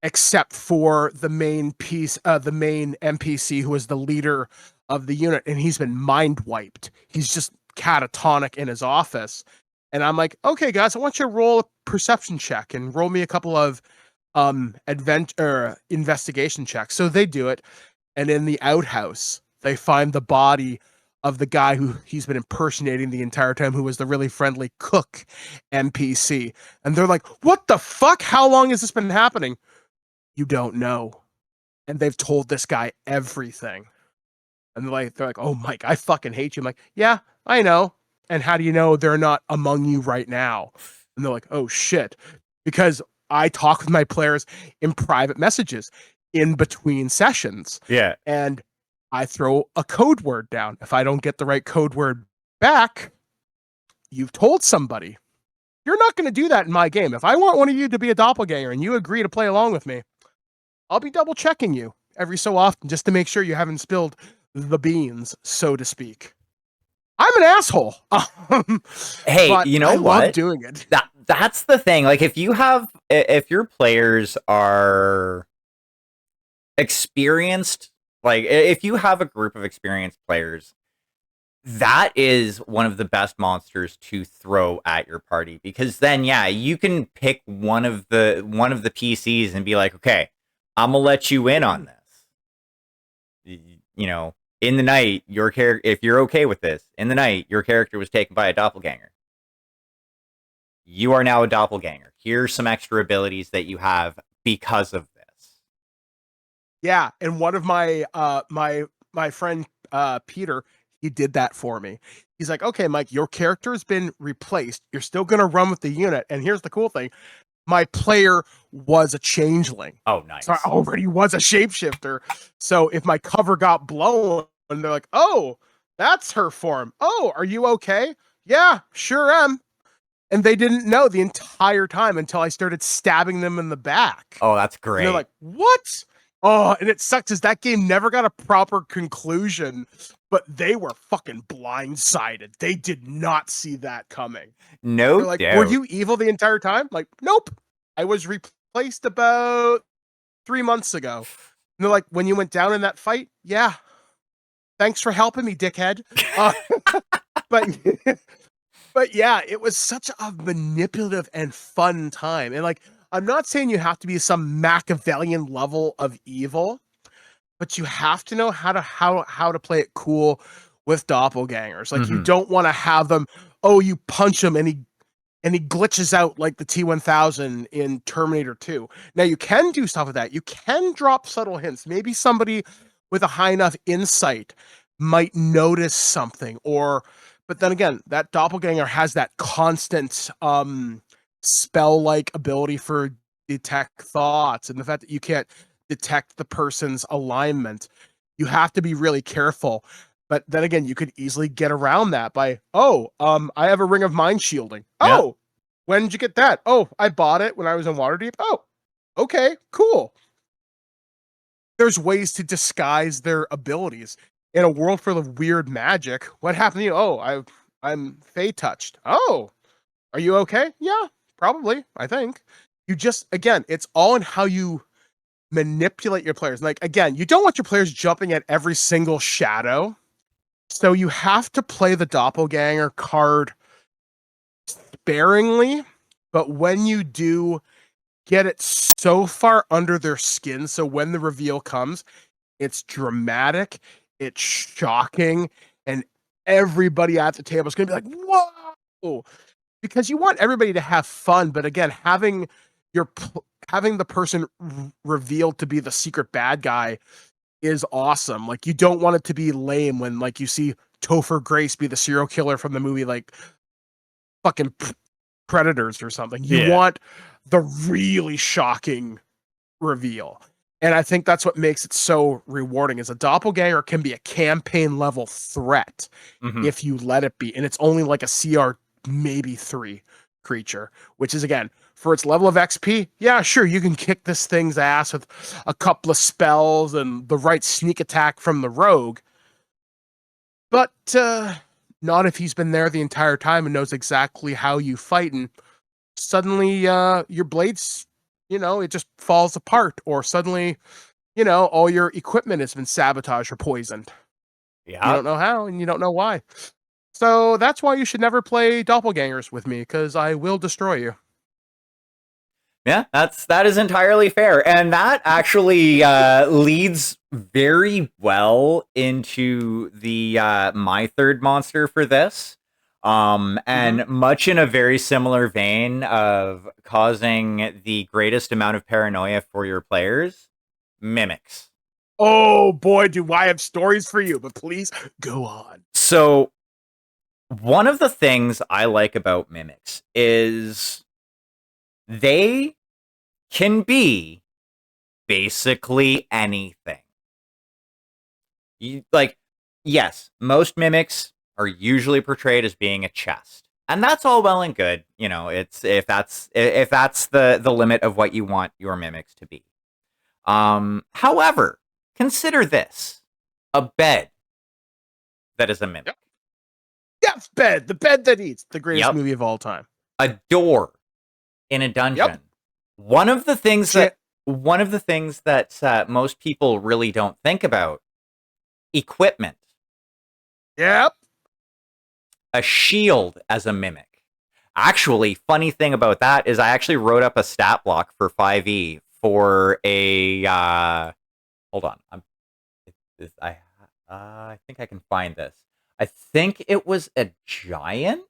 except for the main NPC who is the leader of the unit, and he's been mind wiped. He's just catatonic in his office. And I'm like, okay, guys, I want you to roll a perception check and roll me a couple of investigation checks. So they do it, and in the outhouse, they find the body of the guy who he's been impersonating the entire time, who was the really friendly cook NPC. And they're like, what the fuck? How long has this been happening? You don't know. And they've told this guy everything. And they're like, oh, Mike, I fucking hate you. I'm like, yeah, I know. And how do you know they're not among you right now? And they're like, oh, shit. Because I talk with my players in private messages in between sessions. Yeah. And I throw a code word down. If I don't get the right code word back, you've told somebody. You're not going to do that in my game. If I want one of you to be a doppelganger and you agree to play along with me, I'll be double checking you every so often just to make sure you haven't spilled the beans, so to speak. I'm an asshole. Hey, you know what? I love doing it. That's the thing. Like, if your players are experienced, like if you have a group of experienced players, that is one of the best monsters to throw at your party, because then, yeah, you can pick one of the PCs and be like, okay, I'm gonna let you in on this. You know, in the night, your character, if you're okay with this, in the night, your character was taken by a doppelganger. You are now a doppelganger. Here's some extra abilities that you have because of this. Yeah, and one of my my friend Peter, he did that for me. He's like, okay, Mike, your character has been replaced. You're still gonna run with the unit, and here's the cool thing: my player was a changeling. Oh, nice. So I already was a shapeshifter. So if my cover got blown, and they're like, oh, that's her form. Oh, are you okay? Yeah, sure am. And they didn't know the entire time until I started stabbing them in the back. Oh, that's great. And they're like, what? Oh, and it sucks is that game never got a proper conclusion, but they were fucking blindsided. They did not see that coming. No They're like, doubt. were you evil the entire time? Like, nope. I was replaced about 3 months ago. And they're like, when you went down in that fight? Yeah. Thanks for helping me, dickhead. But yeah, it was such a manipulative and fun time. And like, I'm not saying you have to be some Machiavellian level of evil, but you have to know how to play it cool with doppelgangers. Like, you don't want to have them, oh, you punch him and he glitches out like the T-1000 in Terminator 2. Now, you can do stuff with that. You can drop subtle hints. Maybe somebody with a high enough insight might notice something, but then again, that doppelganger has that constant spell-like ability for detect thoughts, and the fact that you can't detect the person's alignment. You have to be really careful. But then again, you could easily get around that by, I have a ring of mind shielding. Yeah. Oh, when did you get that? Oh, I bought it when I was in Waterdeep. Oh, okay, cool. There's ways to disguise their abilities. In a world full of weird magic, what happened to you? Oh, I'm Fey touched. Oh, are you okay? Yeah, probably, I think. You just, again, it's all in how you manipulate your players. Like, again, you don't want your players jumping at every single shadow. So you have to play the doppelganger card sparingly, but when you do, get it so far under their skin, so when the reveal comes, it's dramatic, it's shocking, and everybody at the table is going to be like, whoa! Because you want everybody to have fun, but again, having the person revealed to be the secret bad guy is awesome. Like, you don't want it to be lame when, like, you see Topher Grace be the serial killer from the movie, like, fucking Predators or something. You want the really shocking reveal. And I think that's what makes it so rewarding, is a doppelganger can be a campaign level threat if you let it be. And it's only like a CR maybe 3. creature, which is again for its level of XP. Yeah, sure, you can kick this thing's ass with a couple of spells and the right sneak attack from the rogue, but not if he's been there the entire time and knows exactly how you fight, and suddenly your blades, it just falls apart, or suddenly, all your equipment has been sabotaged or poisoned. You Yeah. don't know how, and you don't know why. So that's why you should never play doppelgangers with me, because I will destroy you. Yeah, that is entirely fair, and that actually leads very well into the my third monster for this, Mm-hmm. and much in a very similar vein of causing the greatest amount of paranoia for your players, mimics. Oh boy, do I have stories for you, but please go on. So one of the things I like about mimics is they can be basically anything. Like, yes, most mimics are usually portrayed as being a chest, and that's all well and good. It's if that's the limit of what you want your mimics to be. However, consider this: a bed that is a mimic. Yep. Yes, bed, the bed that eats, the greatest Yep. movie of all time. A door in a Yep. dungeon. One of the things Shit. that most people really don't think about: equipment. Yep. A shield as a mimic. Actually, funny thing about that is I actually wrote up a stat block for 5e for a hold on. I think I can find this. I think it was a giant,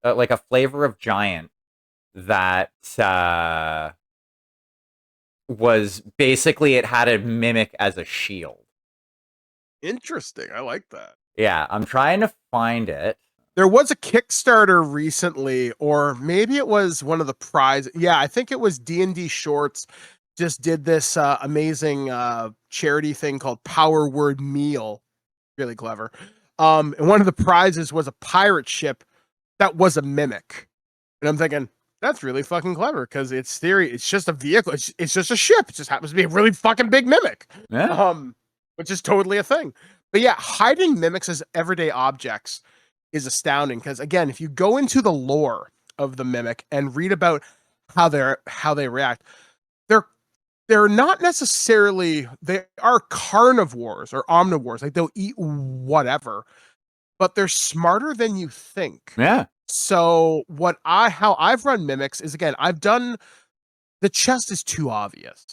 like a flavor of giant that was basically, it had a mimic as a shield. Interesting. I like that. Yeah, I'm trying to find it. There was a Kickstarter recently, or maybe it was one of the prize. Yeah, I think it was D&D Shorts just did this amazing charity thing called Power Word Meal. Really clever. And one of the prizes was a pirate ship that was a mimic. And I'm thinking, that's really fucking clever, because it's just a vehicle. It's just a ship. It just happens to be a really fucking big mimic. Yeah. Which is totally a thing. But yeah, hiding mimics as everyday objects is astounding, because again, if you go into the lore of the mimic and read about how they react, they're they're not necessarily, they are carnivores or omnivores, like they'll eat whatever, but they're smarter than you think. Yeah. So how I've run mimics is, again, I've done, the chest is too obvious.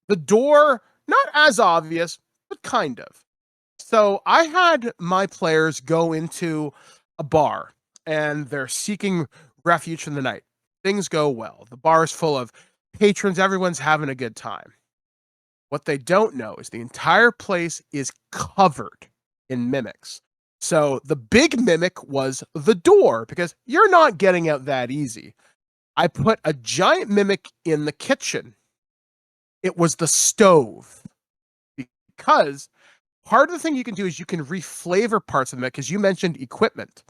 The door, not as obvious, but kind of. So I had my players go into a bar and they're seeking refuge from the night. Things go well. The bar is full of patrons, everyone's having a good time. What they don't know is the entire place is covered in mimics. So the big mimic was the door, because you're not getting out that easy. I put a giant mimic in the kitchen. It was the stove, because part of the thing you can do is you can reflavor parts of the mimic, because you mentioned equipment.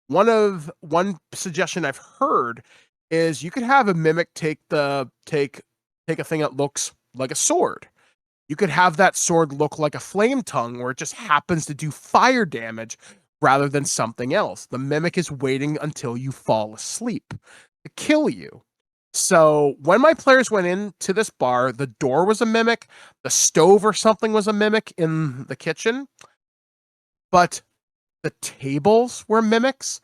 One suggestion I've heard is you could have a mimic take a thing that looks like a sword. You could have that sword look like a flame tongue, where it just happens to do fire damage rather than something else. The mimic is waiting until you fall asleep to kill you. So when my players went into this bar, the door was a mimic, the stove or something was a mimic in the kitchen, but the tables were mimics.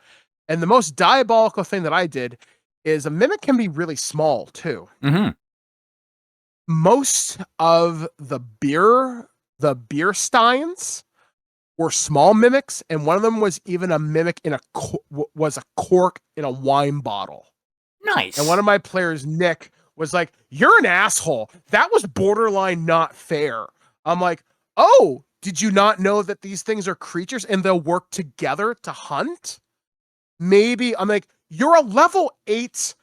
And the most diabolical thing that I did is a mimic can be really small too. Mm-hmm. Most of the beer steins were small mimics, and one of them was even a mimic was a cork in a wine bottle. And Nice. one of my players, Nick, was like, "You're an asshole. That was borderline not fair." I'm like, "Oh, did you not know that these things are creatures and they'll work together to hunt?" Maybe I'm like, "You're a level 8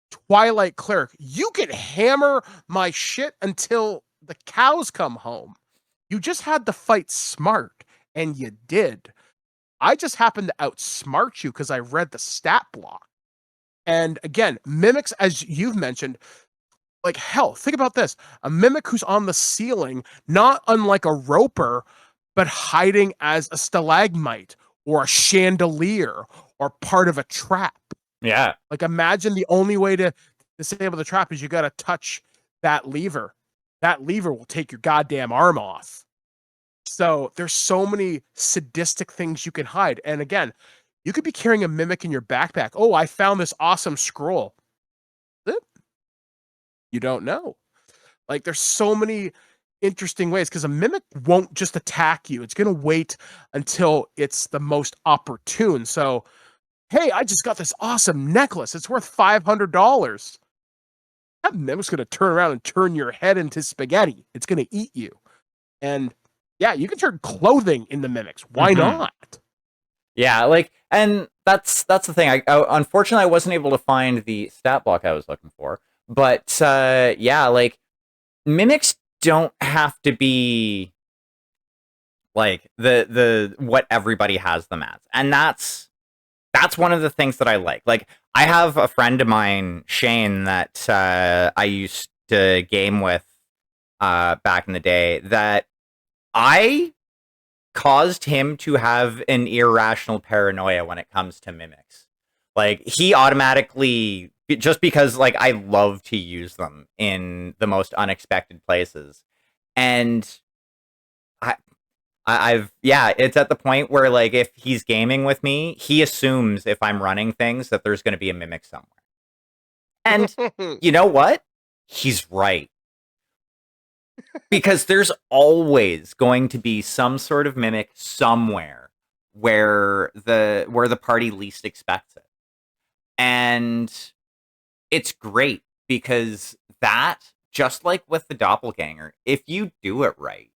Twilight cleric. You can hammer my shit until the cows come home. You just had to fight smart, and you did. I just happened to outsmart you because I read the stat block." And again, mimics, as you've mentioned, like hell, think about this. A mimic who's on the ceiling, not unlike a roper, but hiding as a stalagmite or a chandelier or part of a trap. Yeah. Like imagine the only way to disable the trap is you got to touch that lever. That lever will take your goddamn arm off. So there's so many sadistic things you can hide. And again, you could be carrying a mimic in your backpack. Oh, I found this awesome scroll. You don't know. Like there's so many interesting ways because a mimic won't just attack you. It's going to wait until it's the most opportune. So, hey, I just got this awesome necklace. It's worth $500. That mimic's going to turn around and turn your head into spaghetti. It's going to eat you. And yeah, you can turn clothing into mimics. Why not? Yeah, like, and that's the thing. Unfortunately, I wasn't able to find the stat block I was looking for. But yeah, like mimics don't have to be like the what everybody has them as, and that's one of the things that I like. Like, I have a friend of mine, Shane, that I used to game with back in the day, that I caused him to have an irrational paranoia when it comes to mimics. Like, he automatically, just because like I love to use them in the most unexpected places, and I've yeah, it's at the point where like if he's gaming with me, he assumes if I'm running things that there's going to be a mimic somewhere. And you know what? He's right. Because there's always going to be some sort of mimic somewhere where the party least expects it. And it's great because that, just like with the doppelganger, if you do it right,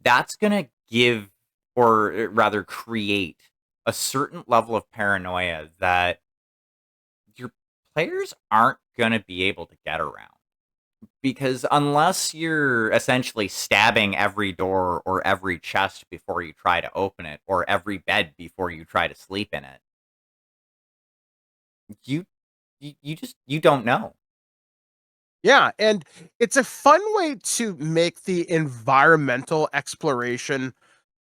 that's going to give, or rather create, a certain level of paranoia that your players aren't going to be able to get around. Because unless you're essentially stabbing every door or every chest before you try to open it, or every bed before you try to sleep in it, you don't know. Yeah, and it's a fun way to make the environmental exploration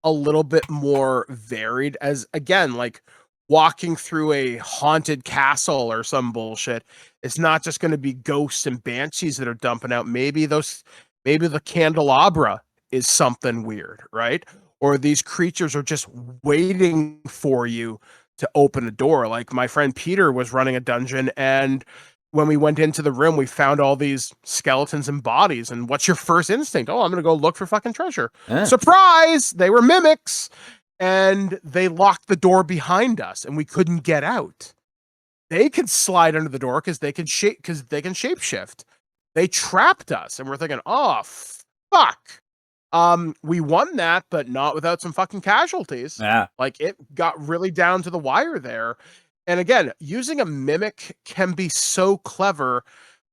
a little bit more varied, as again, like walking through a haunted castle or some bullshit. It's not just going to be ghosts and banshees that are dumping out. Maybe the candelabra is something weird, right? Or these creatures are just waiting for you to open a door. Like my friend Peter was running a dungeon, and when we went into the room, we found all these skeletons and bodies. And what's your first instinct? Oh, I'm going to go look for fucking treasure. Surprise! They were mimics, and they locked the door behind us, and we couldn't get out. They could slide under the door because they can shapeshift. They trapped us, and we're thinking, oh fuck. We won that, but not without some fucking casualties. Yeah. Like it got really down to the wire there. And again, using a mimic can be so clever,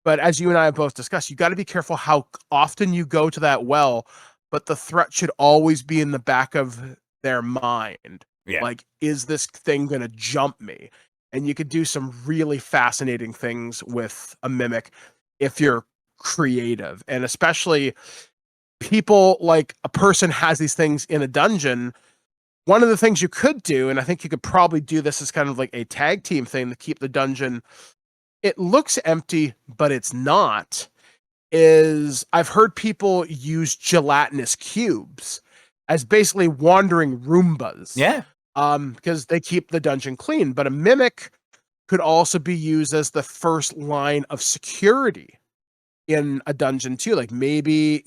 but as you and I have both discussed, you got to be careful how often you go to that well, but the threat should always be in the back of their mind. Yeah. Like, is this thing going to jump me? And you could do some really fascinating things with a mimic if you're creative. And especially people, like a person has these things in a dungeon. One of the things you could do, and I think you could probably do this as kind of like a tag team thing to keep the dungeon, it looks empty, but it's not, is I've heard people use gelatinous cubes as basically wandering Roombas. Yeah. Because they keep the dungeon clean. But a mimic could also be used as the first line of security in a dungeon too. Like maybe,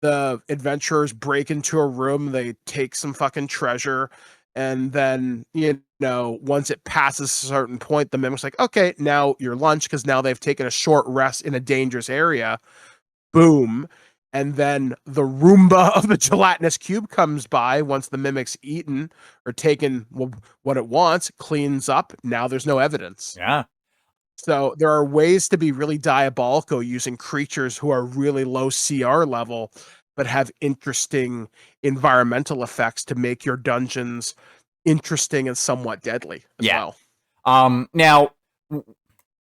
the adventurers break into a room, they take some fucking treasure, and then, once it passes a certain point, the mimic's like, okay, now your lunch, because now they've taken a short rest in a dangerous area. Boom. And then the Roomba of the gelatinous cube comes by once the mimic's eaten or taken what it wants, cleans up. Now there's no evidence. Yeah. So there are ways to be really diabolical using creatures who are really low CR level, but have interesting environmental effects to make your dungeons interesting and somewhat deadly as well. Now,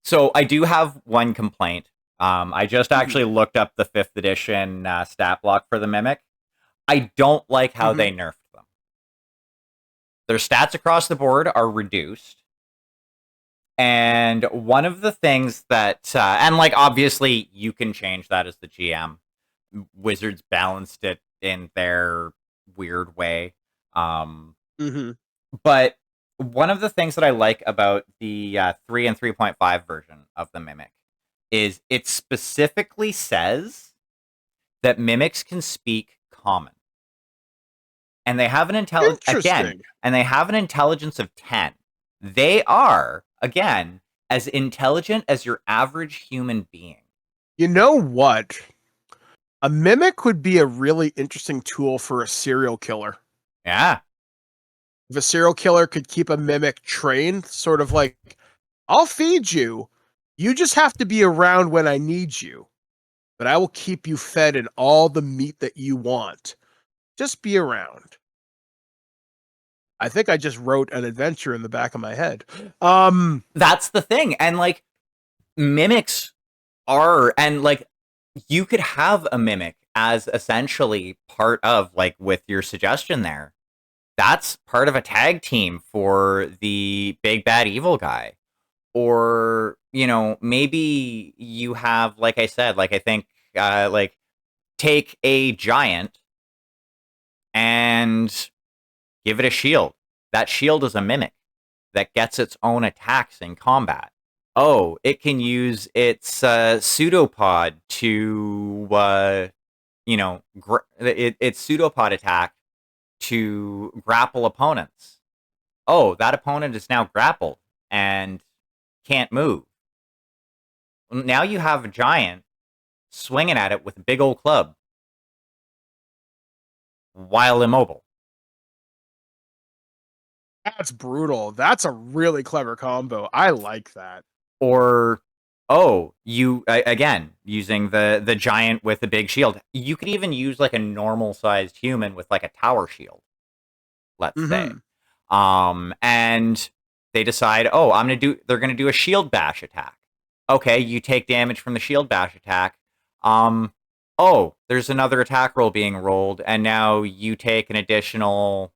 So I do have one complaint. I just Mhm. actually looked up the fifth edition stat block for the Mimic. I don't like how Mhm. they nerfed them. Their stats across the board are reduced. And one of the things that, and like obviously you can change that as the GM. Wizards balanced it in their weird way. Um, Mhm. but one of the things that I like about the 3 and 3.5 version of the Mimic is it specifically says that mimics can speak common. And they have an Interesting. and they have an intelligence of 10. They are, again, as intelligent as your average human being. You know what? A mimic would be a really interesting tool for a serial killer. Yeah. If a serial killer could keep a mimic trained, sort of like, I'll feed you. You just have to be around when I need you, but I will keep you fed and all the meat that you want. Just be around. I think I just wrote an adventure in the back of my head. That's the thing. And like mimics are and like you could have a mimic as essentially part of like with your suggestion there. That's part of a tag team for the big bad evil guy. Or, maybe you have like I said, like I think like take a giant and give it a shield. That shield is a mimic that gets its own attacks in combat. Oh, it can use its pseudopod to, its pseudopod attack to grapple opponents. Oh, that opponent is now grappled and can't move. Now you have a giant swinging at it with a big old club while immobile. That's brutal. That's a really clever combo. I like that. Or you again using the giant with the big shield. You could even use like a normal sized human with like a tower shield, let's say. Mhm. And they decide, oh, they're gonna do a shield bash attack. Okay, you take damage from the shield bash attack. Um, oh, there's another attack roll being rolled, and now you take an additional,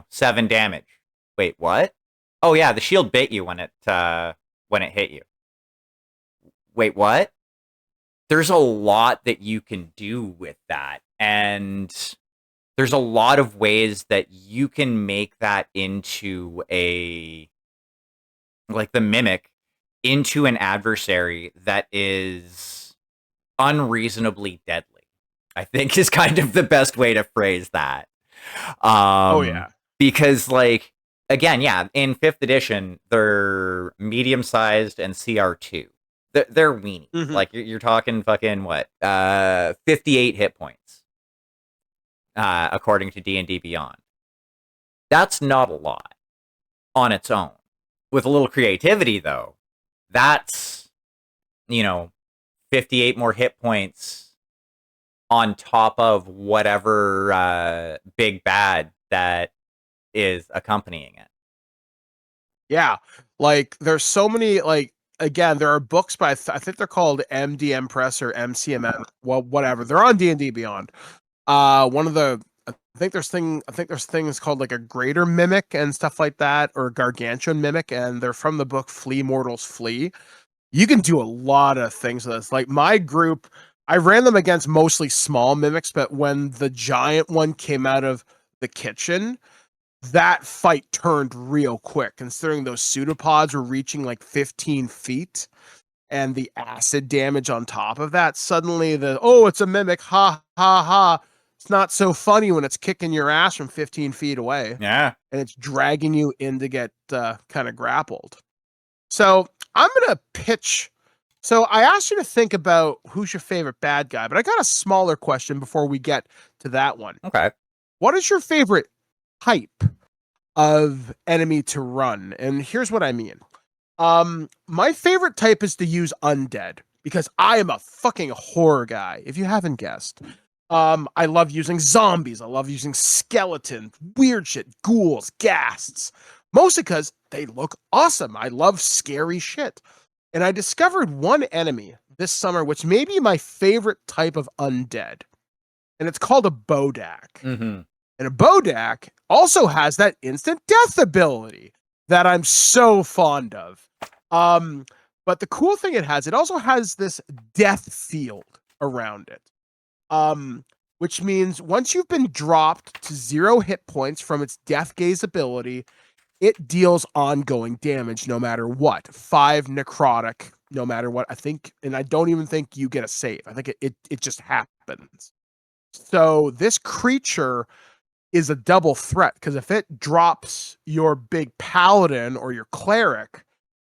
7 damage. Wait, what? Oh yeah, the shield bit you when it hit you. Wait, what? There's a lot that you can do with that. And there's a lot of ways that you can make that into like the mimic, into an adversary that is unreasonably deadly. I think is kind of the best way to phrase that. Oh Um, yeah. because like again, yeah, in fifth edition, they're medium sized and CR2. They're weenie. Mhm. Like you're talking fucking what? 58 hit points, according to D&D Beyond. That's not a lot on its own. With a little creativity, though, that's you know 58 more hit points on top of whatever big bad that is accompanying it. Yeah. Like there's so many like again, there are books by I think they're called MDM Press or MCMM, well whatever. They're on D&D Beyond. One of the I think there's things called like a greater mimic and stuff like that or gargantuan mimic and they're from the book Flee Mortals Flee. You can do a lot of things with this. Like my group, I ran them against mostly small mimics, but when the giant one came out of the kitchen, that fight turned real quick, considering those pseudopods were reaching like 15 feet and the acid damage on top of that. Suddenly, it's a mimic, ha ha ha. It's not so funny when it's kicking your ass from 15 feet away Yeah. and it's dragging you in to get kind of grappled. So I'm going to pitch. So I asked you to think about who's your favorite bad guy, but I got a smaller question before we get to that one. Okay. What is your favorite type of enemy to run? And here's what I mean. My favorite type is to use undead because I am a fucking horror guy, if you haven't guessed. I love using zombies. I love using skeletons, weird shit, ghouls, ghasts. mostly because they look awesome. I love scary shit. And I discovered one enemy this summer, which may be my favorite type of undead, and it's called a Bodak. Mm-hmm. And a Bodak also has that instant death ability that I'm so fond of. But the cool thing it also has this death field around it. Which means once you've been dropped to 0 hit points from its death gaze ability, it deals ongoing damage no matter what. 5 necrotic, no matter what. I think, and I don't even think you get a save. I think it just happens. So this creature is a double threat because if it drops your big paladin or your cleric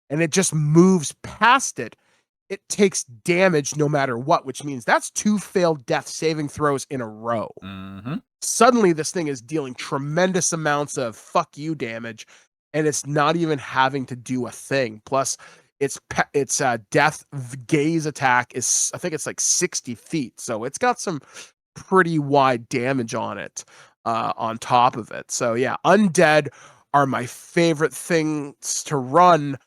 and it just moves past it, it takes damage no matter what, which means that's 2 failed death saving throws in a row. Mm-hmm. Suddenly, this thing is dealing tremendous amounts of fuck you damage, and it's not even having to do a thing. Plus, its death gaze attack is, I think it's like 60 feet, so it's got some pretty wide damage on it. On top of it, so yeah, undead are my favorite things to run,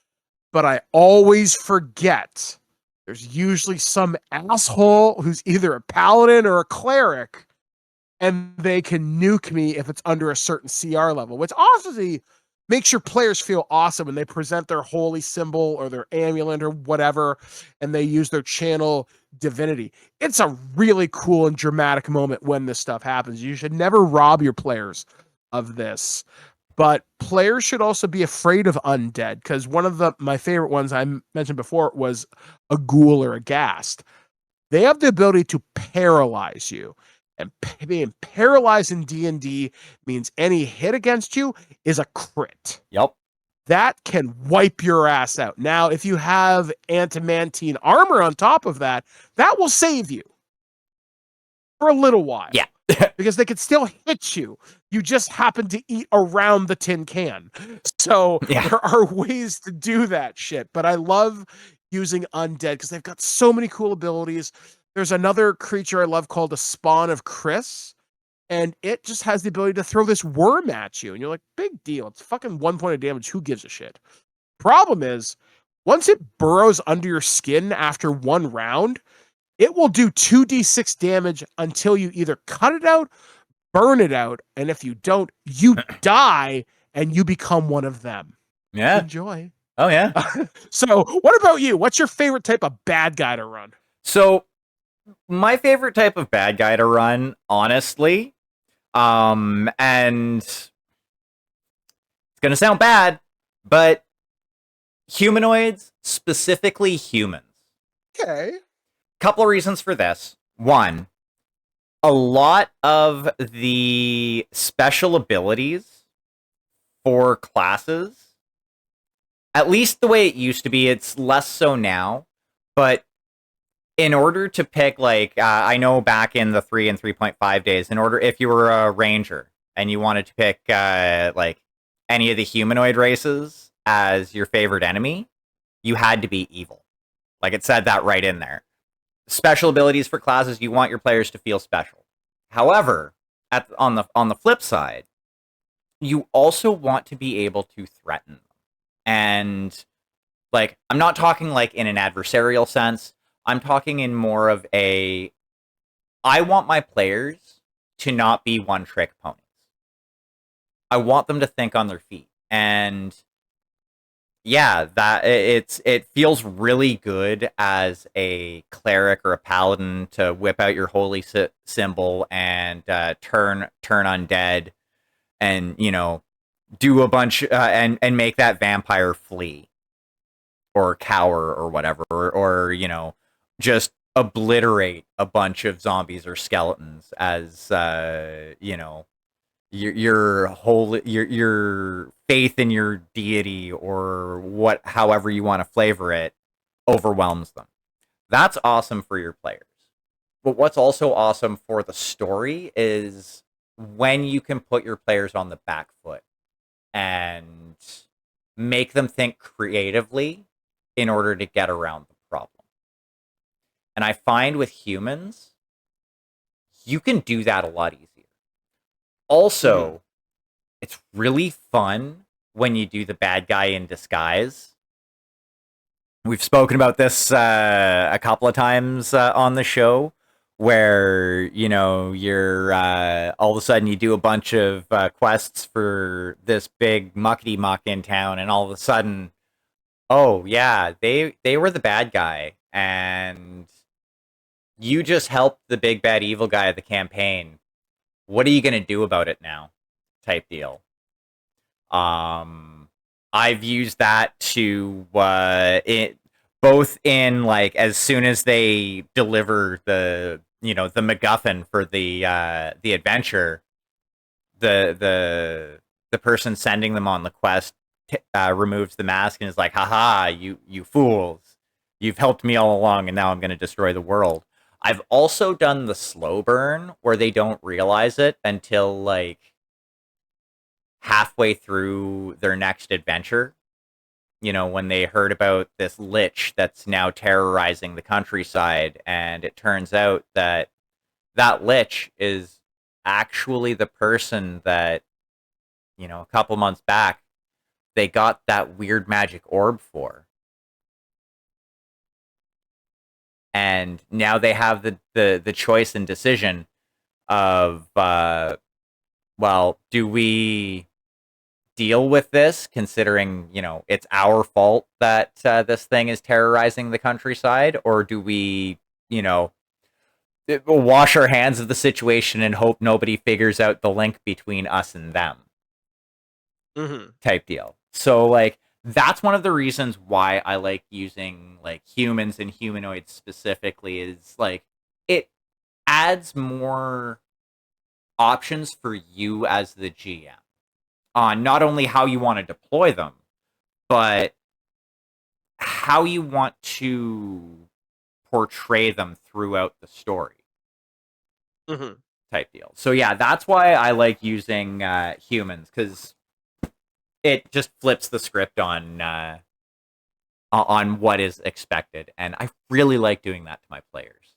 but I always forget. There's usually some asshole who's either a paladin or a cleric, and they can nuke me if it's under a certain CR level, which honestly makes your players feel awesome when they present their holy symbol or their amulet or whatever, and they use their channel divinity. It's a really cool and dramatic moment when this stuff happens. You should never rob your players of this. But players should also be afraid of undead, because one of my favorite ones I mentioned before was a ghoul or a ghast. They have the ability to paralyze you. And being paralyzed in D&D means any hit against you is a crit. Yep. That can wipe your ass out. Now, if you have adamantine armor on top of that, that will save you for a little while. Yeah. Because they could still hit you. You just happen to eat around the tin can. So there are ways to do that shit. But I love using undead because they've got so many cool abilities. There's another creature I love called a Spawn of Chris, and it just has the ability to throw this worm at you. And you're like, big deal. It's fucking 1 point of damage. Who gives a shit? Problem is, once it burrows under your skin after 1 round, it will do 2d6 damage until you either cut it out, burn it out, and if you don't, you die and you become one of them. Yeah. Enjoy. Oh, yeah. So, what about you? What's your favorite type of bad guy to run? So, my favorite type of bad guy to run, honestly, and it's going to sound bad, but humanoids, specifically humans. Okay. Couple of reasons for this. One, a lot of the special abilities for classes, at least the way it used to be, it's less so now, but in order to pick, like, I know back in the 3 and 3.5 days, if you were a ranger and you wanted to pick, like, any of the humanoid races as your favorite enemy, you had to be evil. Like, it said that right in there. Special abilities for classes, you want your players to feel special. However, on the flip side, you also want to be able to threaten them. And, like, I'm not talking, like, in an adversarial sense. I'm talking in more of I want my players to not be one-trick ponies. I want them to think on their feet. And yeah, it feels really good as a cleric or a paladin to whip out your holy symbol and turn undead and, do a bunch and make that vampire flee or cower or whatever, or just obliterate a bunch of zombies or skeletons as your faith in your deity or however you want to flavor it overwhelms them. That's awesome for your players. But what's also awesome for the story is when you can put your players on the back foot and make them think creatively in order to get around the problem. And I find with humans, you can do that a lot easier. Also, it's really fun when you do the bad guy in disguise. We've spoken about this a couple of times on the show, where you're all of a sudden you do a bunch of quests for this big muckety muck in town, and all of a sudden, oh yeah, they were the bad guy, and you just helped the big bad evil guy of the campaign. What are you gonna do about it now? Type deal. I've used that to both in like as soon as they deliver the MacGuffin for the adventure, the person sending them on the quest removes the mask and is like, haha, you fools, you've helped me all along, and now I'm going to destroy the world. I've also done the slow burn where they don't realize it until like halfway through their next adventure. When they heard about this lich that's now terrorizing the countryside, and it turns out that that lich is actually the person that, a couple months back, they got that weird magic orb for. And now they have the choice and decision of, well, do we deal with this, considering it's our fault that this thing is terrorizing the countryside, or do we wash our hands of the situation and hope nobody figures out the link between us and them? Type deal. So like that's one of the reasons why I like using like humans and humanoids specifically, is like it adds more options for you as the GM on not only how you want to deploy them, but how you want to portray them throughout the story. Type deal. So yeah, that's why I like using humans, because it just flips the script on what is expected, and I really like doing that to my players.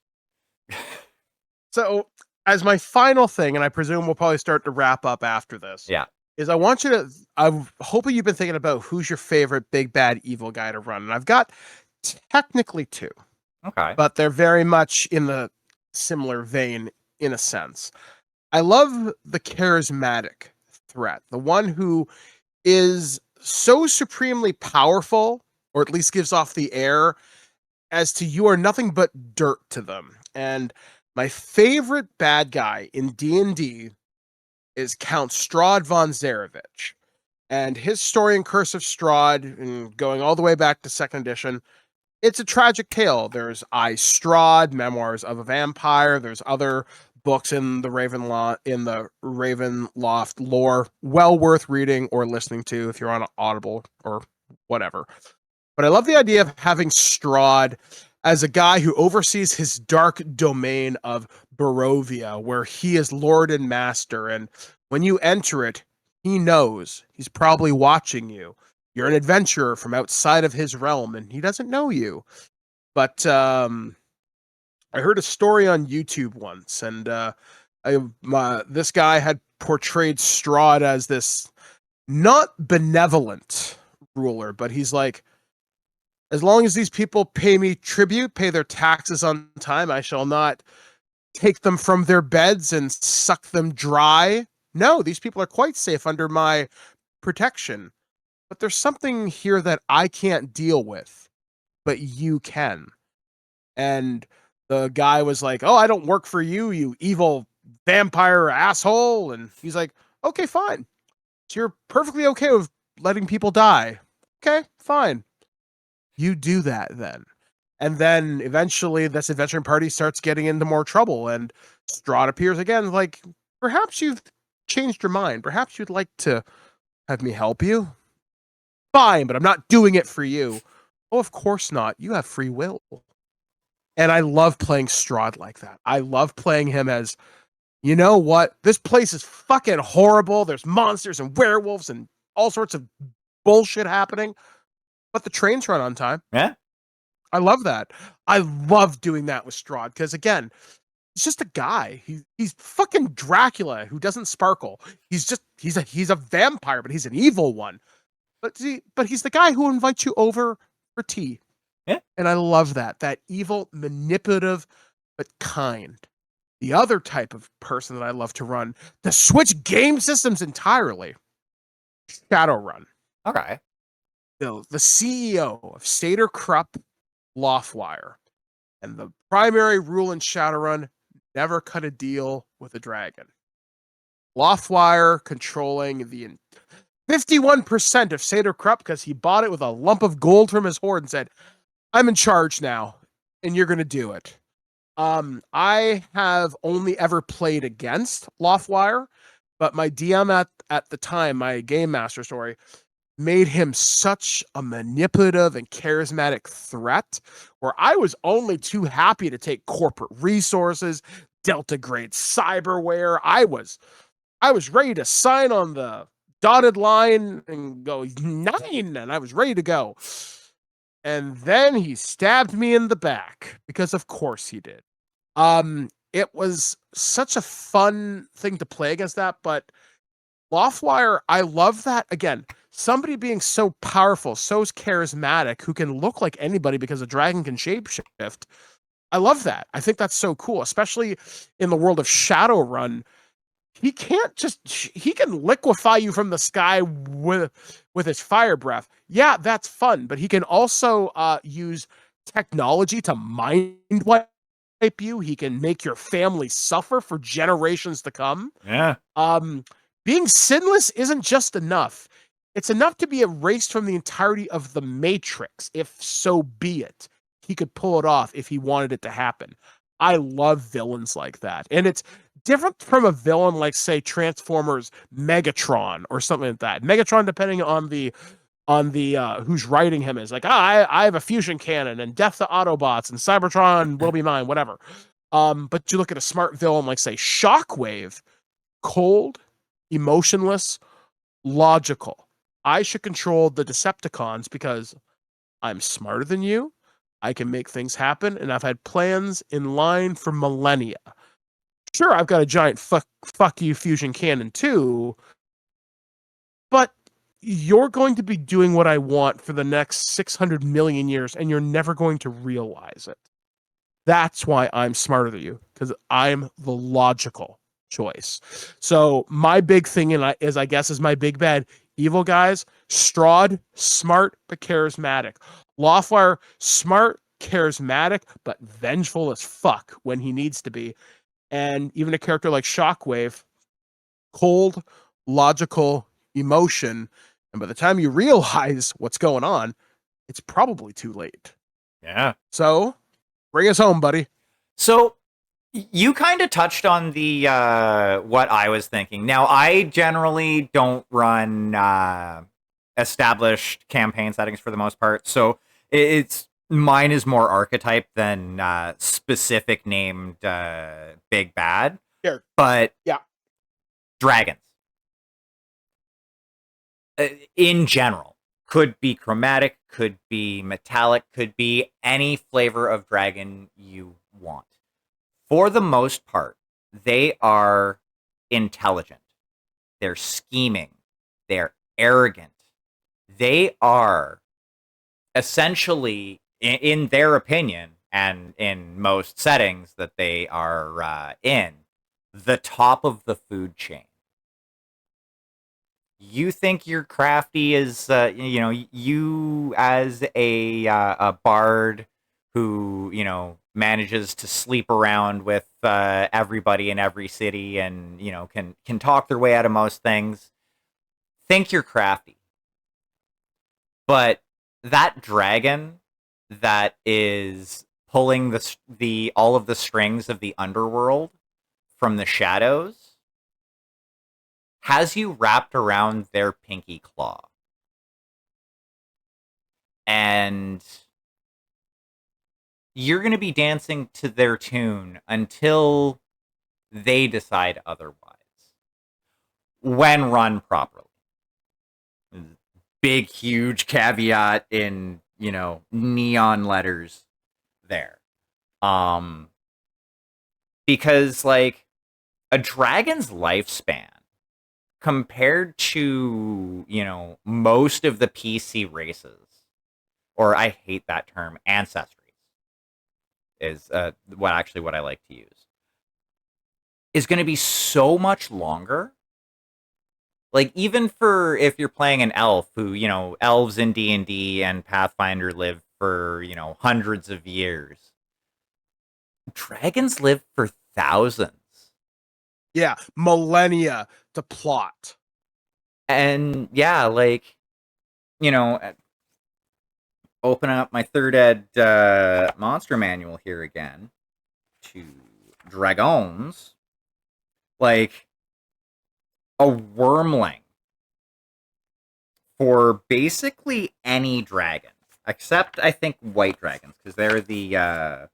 So, as my final thing, and I presume we'll probably start to wrap up after this. Yeah. Is I want you to. I'm hoping you've been thinking about who's your favorite big bad evil guy to run, and I've got technically two. Okay. But they're very much in the similar vein in a sense. I love the charismatic threat, the one who is so supremely powerful, or at least gives off the air, as to you are nothing but dirt to them. And my favorite bad guy in D&D is Count Strahd von Zarovich. And his story in Curse of Strahd, and going all the way back to 2nd edition, it's a tragic tale. There's I Strahd, Memoirs of a Vampire. There's other books in the Ravenloft lore, well worth reading or listening to if you're on Audible or whatever. But I love the idea of having Strahd as a guy who oversees his dark domain of Barovia, where he is lord and master. And when you enter it, he knows. He's probably watching you. You're an adventurer from outside of his realm, and he doesn't know you. But I heard a story on YouTube once, and this guy had portrayed Strahd as this not benevolent ruler, but he's like, as long as these people pay me tribute, pay their taxes on time, I shall not take them from their beds and suck them dry. No, these people are quite safe under my protection. But there's something here that I can't deal with, but you can. And the guy was like, oh, I don't work for you, you evil vampire asshole. And he's like, okay, fine. So you're perfectly okay with letting people die. Okay, fine. You do that then. And then eventually this adventuring party starts getting into more trouble, and Strahd appears again, like, perhaps you've changed your mind. Perhaps you'd like to have me help you. Fine, but I'm not doing it for you. Oh, of course not. You have free will. And I love playing Strahd like that. I love playing him as, you know what? This place is fucking horrible. There's monsters and werewolves and all sorts of bullshit happening. But the trains run on time. Yeah. I love that. I love doing that with Strahd because, again, he's just a guy. He's fucking Dracula who doesn't sparkle. He's a vampire, but he's an evil one. but he's the guy who invites you over for tea. Yeah. And I love that. That evil, manipulative, but kind. The other type of person that I love to run, to switch game systems entirely, Shadowrun. Okay. The CEO of Stater Krupp Loftwire. And the primary rule in Shadowrun, never cut a deal with a dragon. Loftwire controlling the 51% of Satyr Krupp because he bought it with a lump of gold from his hoard and said, I'm in charge now, and you're going to do it. I have only ever played against Loftwire, but my DM at the time, my Game Master story, made him such a manipulative and charismatic threat where I was only too happy to take corporate resources, Delta grade cyberware. I was ready to sign on the dotted line and go 9, and I was ready to go. And then he stabbed me in the back because of course he did. It was such a fun thing to play against that, but Loftwire, I love that. Again, somebody being so powerful, so charismatic, who can look like anybody because a dragon can shapeshift. I love that. I think that's so cool, especially in the world of Shadowrun. He can liquefy you from the sky with his fire breath. Yeah, that's fun, but he can also use technology to mind wipe you. He can make your family suffer for generations to come. Yeah. Being sinless isn't just enough. It's enough to be erased from the entirety of the Matrix, if so be it. He could pull it off if he wanted it to happen. I love villains like that. And it's different from a villain like, say, Transformers Megatron or something like that. Megatron, depending on the who's writing him, is like, I have a fusion cannon and death to Autobots and Cybertron will be mine, whatever. But you look at a smart villain like, say, Shockwave, cold, emotionless, logical. I should control the Decepticons because I'm smarter than you. I can make things happen, and I've had plans in line for millennia. Sure, I've got a giant fuck you fusion cannon too, but you're going to be doing what I want for the next 600 million years, and you're never going to realize it. That's why I'm smarter than you, because I'm the logical choice. So my big thing is, I guess, is my big bad evil guys. Strahd, smart but charismatic. Loftwire, smart, charismatic, but vengeful as fuck when he needs to be. And even a character like Shockwave, cold, logical, emotion. And by the time you realize what's going on, it's probably too late. Yeah. So bring us home, buddy. So you kind of touched on the what I was thinking. Now, I generally don't run established campaign settings for the most part, so it's mine is more archetype than specific named big bad. Here. But Yeah. Dragons in general could be chromatic, could be metallic, could be any flavor of dragon you want. For the most part, they are intelligent. They're scheming. They're arrogant. They are essentially, in their opinion, and in most settings that they are in, the top of the food chain. You think you're crafty as, you as a bard who, manages to sleep around with everybody in every city and, can talk their way out of most things. Think you're crafty. But that dragon that is pulling the all of the strings of the underworld from the shadows has you wrapped around their pinky claw. And you're going to be dancing to their tune until they decide otherwise. When run properly. Big, huge caveat in, neon letters there. Because, like, a dragon's lifespan compared to, most of the PC races, or I hate that term, ancestries is what I like to use, is going to be so much longer. Like, even for if you're playing an elf who, elves in D&D and Pathfinder live for, hundreds of years. Dragons live for thousands. Yeah, millennia to plot. And yeah, like, opening up my third ed monster manual here again to dragons, like a wormling for basically any dragon, except I think white dragons, because they're the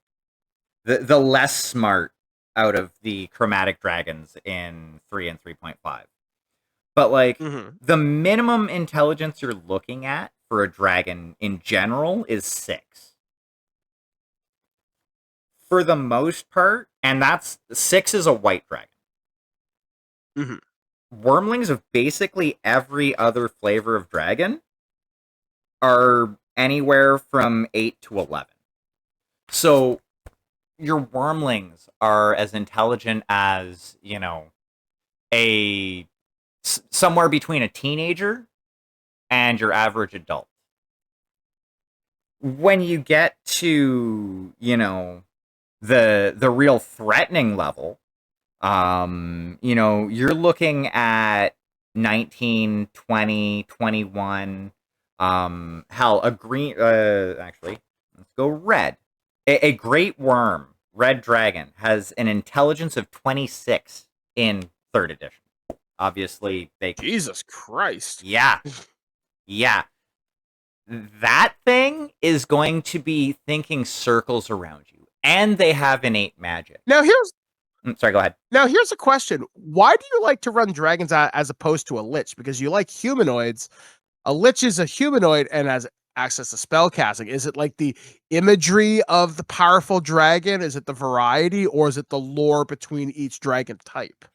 less smart out of the chromatic dragons in 3 and 3.5. But like Mm-hmm. the minimum intelligence you're looking at for a dragon in general is 6. For the most part, and that's 6 is a white dragon. Mm-hmm. Wormlings of basically every other flavor of dragon are anywhere from 8 to 11. So your wormlings are as intelligent as, a somewhere between a teenager and your average adult. When you get to, the real threatening level, you're looking at 19, 20, 21. Hell, a green actually, let's go red. A great worm, red dragon, has an intelligence of 26 in third edition. Obviously, they Jesus Christ. yeah. Yeah. That thing is going to be thinking circles around you. And they have innate magic. Now here's Sorry, go ahead. Now, here's a question. Why do you like to run dragons as opposed to a lich? Because you like humanoids. A lich is a humanoid and has access to spell casting. Is it like the imagery of the powerful dragon? Is it the variety, or is it the lore between each dragon type?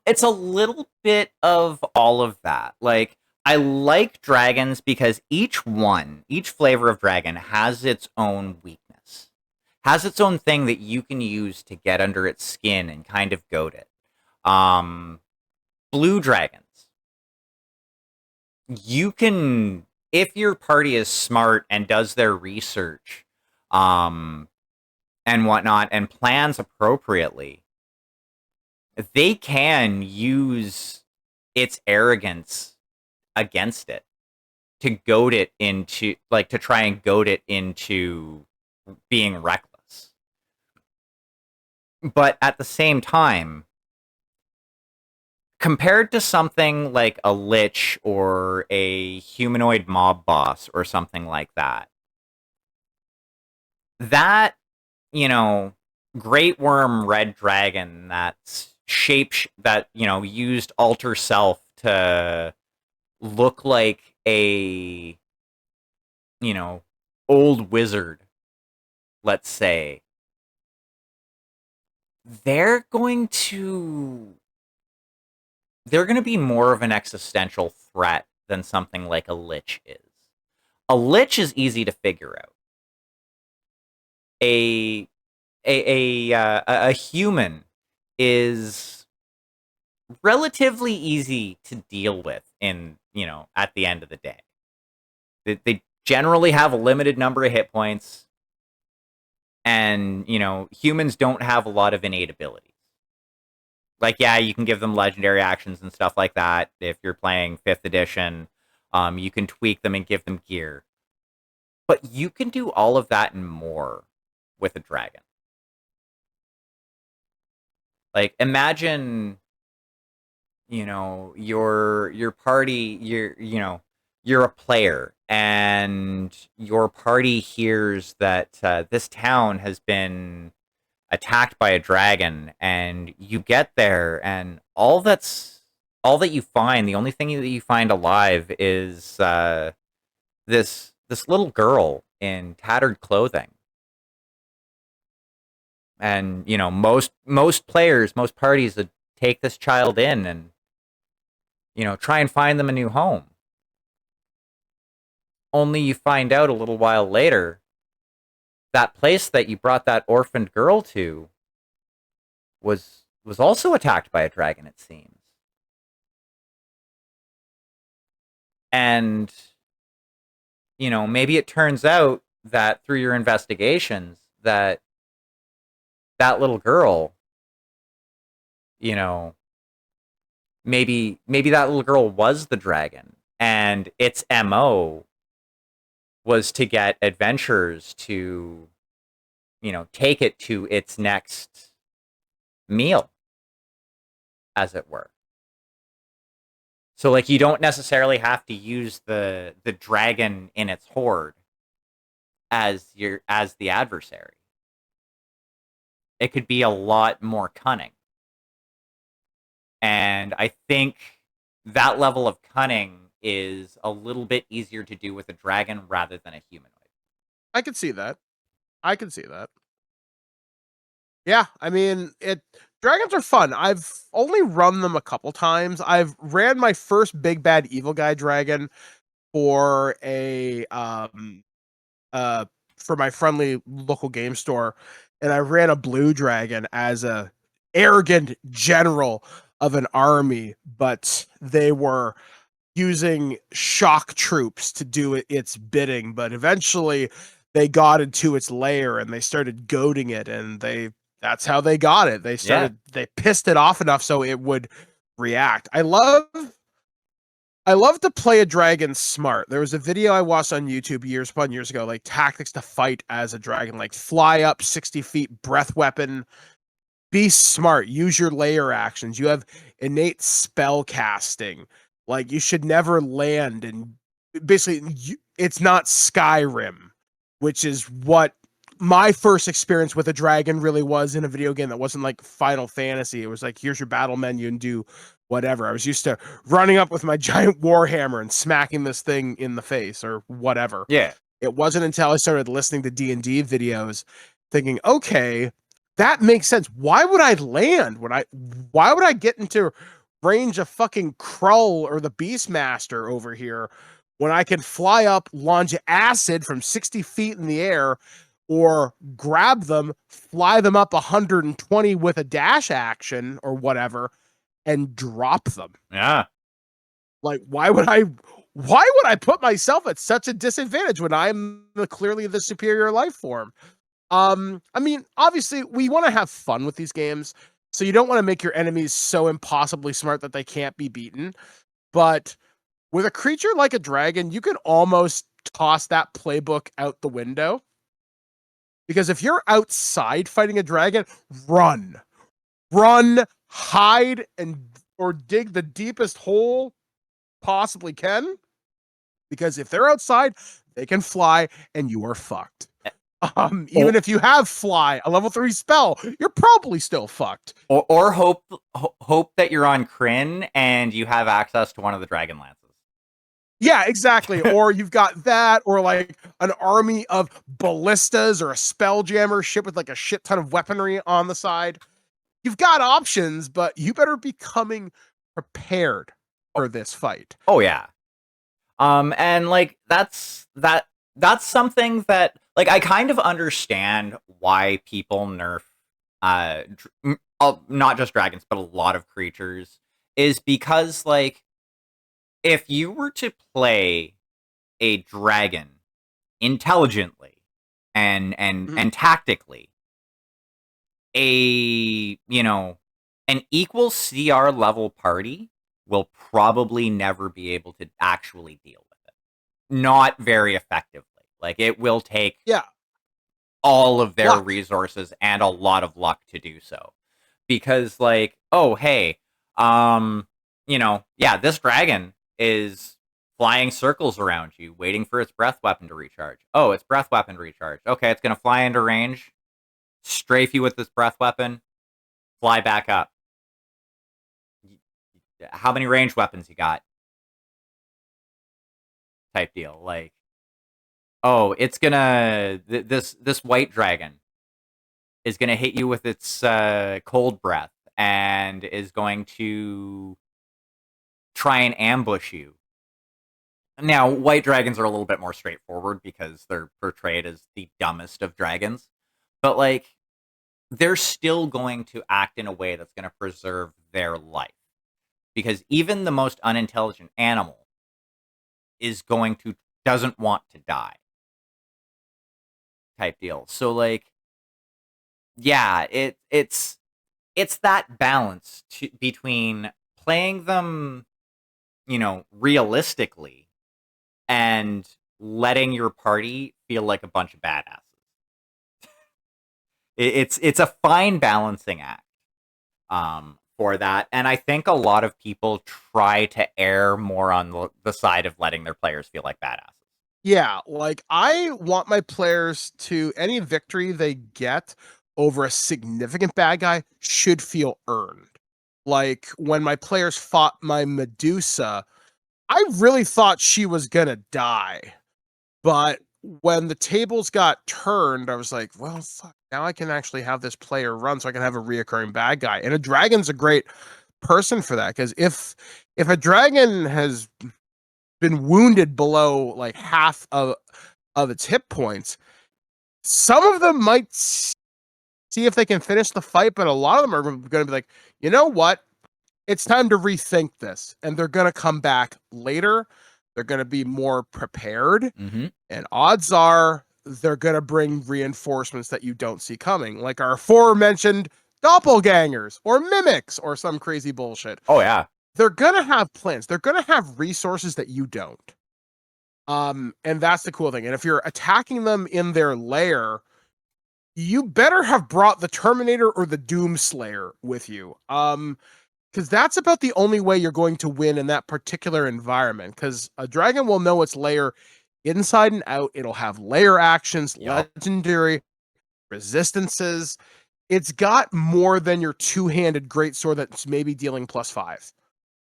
It's a little bit of all of that. Like, I like dragons because each flavor of dragon has its own weakness, has its own thing that you can use to get under its skin and kind of goad it. Blue dragons, you can, if your party is smart and does their research, and whatnot, and plans appropriately, they can use its arrogance against it to goad it into, like, to try and goad it into being reckless. But at the same time, compared to something like a lich or a humanoid mob boss or something like that, that, great worm red dragon that's used alter self to look like a, old wizard, let's say, they're going to be more of an existential threat than something like a lich is. A lich is easy to figure out. A human is relatively easy to deal with in, at the end of the day. They generally have a limited number of hit points, and, humans don't have a lot of innate abilities. Like, yeah, you can give them legendary actions and stuff like that. If you're playing 5th edition, you can tweak them and give them gear. But you can do all of that and more with a dragon. Like, imagine, your party, you're a player, and your party hears that this town has been attacked by a dragon, and you get there, and all that you find, the only thing that you find alive is this little girl in tattered clothing. And, most players, most parties would take this child in, and try and find them a new home. Only you find out a little while later that place that you brought that orphaned girl to was also attacked by a dragon, it seems. And maybe it turns out that through your investigations that that little girl, you know, maybe that little girl was the dragon and its MO was to get adventurers to, take it to its next meal, as it were. So like you don't necessarily have to use the dragon in its horde as the adversary. It could be a lot more cunning. And I think that level of cunning is a little bit easier to do with a dragon rather than a humanoid. I can see that. I can see that. Yeah, I mean, it dragons are fun. I've only run them a couple times. I've ran my first big bad evil guy dragon for a uh for my friendly local game store, and I ran a blue dragon as a arrogant general of an army, but they were using shock troops to do its bidding. But eventually they got into its lair and they started goading it, and that's how they got it. Yeah. They pissed it off enough so it would react. I love to play a dragon smart. There was a video I watched on YouTube years upon years ago, like tactics to fight as a dragon, like fly up 60 feet, breath weapon, be smart, use your layer actions. You have innate spell casting. Like you should never land, and basically it's not Skyrim, which is what my first experience with a dragon really was in a video game that wasn't like Final Fantasy. It was like, here's your battle menu and do whatever. I was used to running up with my giant warhammer and smacking this thing in the face or whatever. Yeah. It wasn't until I started listening to D&D videos thinking, okay, that makes sense. Why would I land why would I get into range of fucking Krull or the Beastmaster over here when I can fly up, launch acid from 60 feet in the air, or grab them, fly them up 120 with a dash action or whatever, and drop them? Yeah. Like, why would I put myself at such a disadvantage when I'm clearly the superior life form? I mean, obviously, we want to have fun with these games, so you don't want to make your enemies so impossibly smart that they can't be beaten. But with a creature like a dragon, you can almost toss that playbook out the window. Because if you're outside fighting a dragon, run. Run, hide, and or dig the deepest hole possibly can. Because if they're outside, they can fly and you are fucked. Even if you have fly, a level 3 spell, you're probably still fucked. Or hope that you're on Kryn and you have access to one of the dragon lances. Yeah, exactly. Or you've got that, or like an army of ballistas or a spelljammer ship with like a shit ton of weaponry on the side. You've got options, but you better be coming prepared for this fight. Oh yeah. And like that's something that like I kind of understand why people nerf not just dragons but a lot of creatures is because like if you were to play a dragon intelligently and tactically, a an equal CR level party will probably never be able to actually deal with it. Not very effectively. Like it will take Yeah, all of their luck. resources and a lot of luck to do so. Because like, oh hey, yeah, this dragon is flying circles around you, waiting for its breath weapon to recharge. Oh, its breath weapon recharged. Okay, it's gonna fly into range, strafe you with this breath weapon, fly back up. How many ranged weapons you got? Type deal. Like, oh, it's gonna this white dragon is gonna hit you with its cold breath and is going to try and ambush you. Now, white dragons are a little bit more straightforward because they're portrayed as the dumbest of dragons, but like they're still going to act in a way that's going to preserve their life because even the most unintelligent animal is going to doesn't want to die type deal. So like yeah, it's that balance between playing them, realistically and letting your party feel like a bunch of badasses. It's a fine balancing act for that, and I think a lot of people try to err more on the side of letting their players feel like badasses. Yeah, like I want my players to any victory they get over a significant bad guy should feel earned. Like when my players fought my Medusa, I really thought she was gonna die. But when the tables got turned, I was like, well, fuck, now I can actually have this player run so I can have a reoccurring bad guy. And a dragon's a great person for that, because if a dragon has been wounded below like half of its hit points, some of them might see if they can finish the fight, but a lot of them are going to be like, you know what? It's time to rethink this. And they're going to come back later. They're going to be more prepared. Mm-hmm. And odds are they're going to bring reinforcements that you don't see coming, like our aforementioned doppelgangers or mimics or some crazy bullshit. Oh, yeah. They're going to have plans. They're going to have resources that you don't. And that's the cool thing. And if you're attacking them in their lair, you better have brought the Terminator or the Doomslayer with you. Because that's about the only way you're going to win in that particular environment. Because a dragon will know its lair inside and out. It'll have lair actions, legendary resistances. It's got more than your two-handed greatsword that's maybe dealing +5.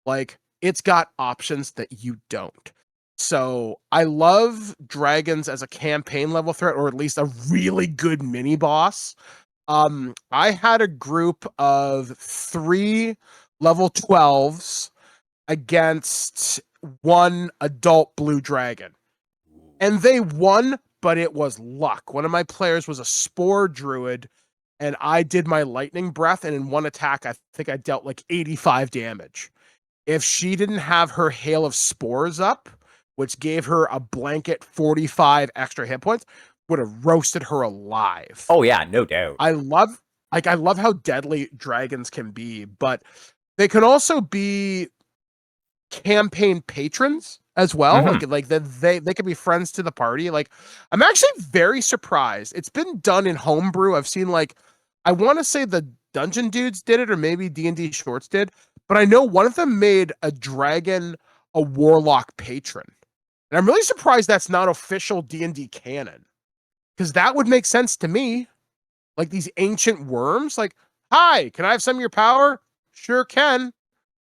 Like, it's got options that you don't. So I love dragons as a campaign level threat, or at least a really good mini boss. I had a group of 3 level 12s against 1 adult blue dragon. And they won, but it was luck. One of my players was a spore druid, and I did my lightning breath, and in one attack, I think I dealt like 85 damage. If she didn't have her hail of spores up, which gave her a blanket 45 extra hit points, would have roasted her alive. Oh yeah, no doubt. I love how deadly dragons can be, but they can also be campaign patrons as well. Mm-hmm. Like they can be friends to the party. Like I'm actually very surprised. It's been done in homebrew. I've seen like I want to say the Dungeon Dudes did it, or maybe D&D Shorts did, but I know one of them made a dragon a warlock patron. And I'm really surprised that's not official D&D canon. Because that would make sense to me. Like these ancient worms, like, hi, can I have some of your power? Sure can.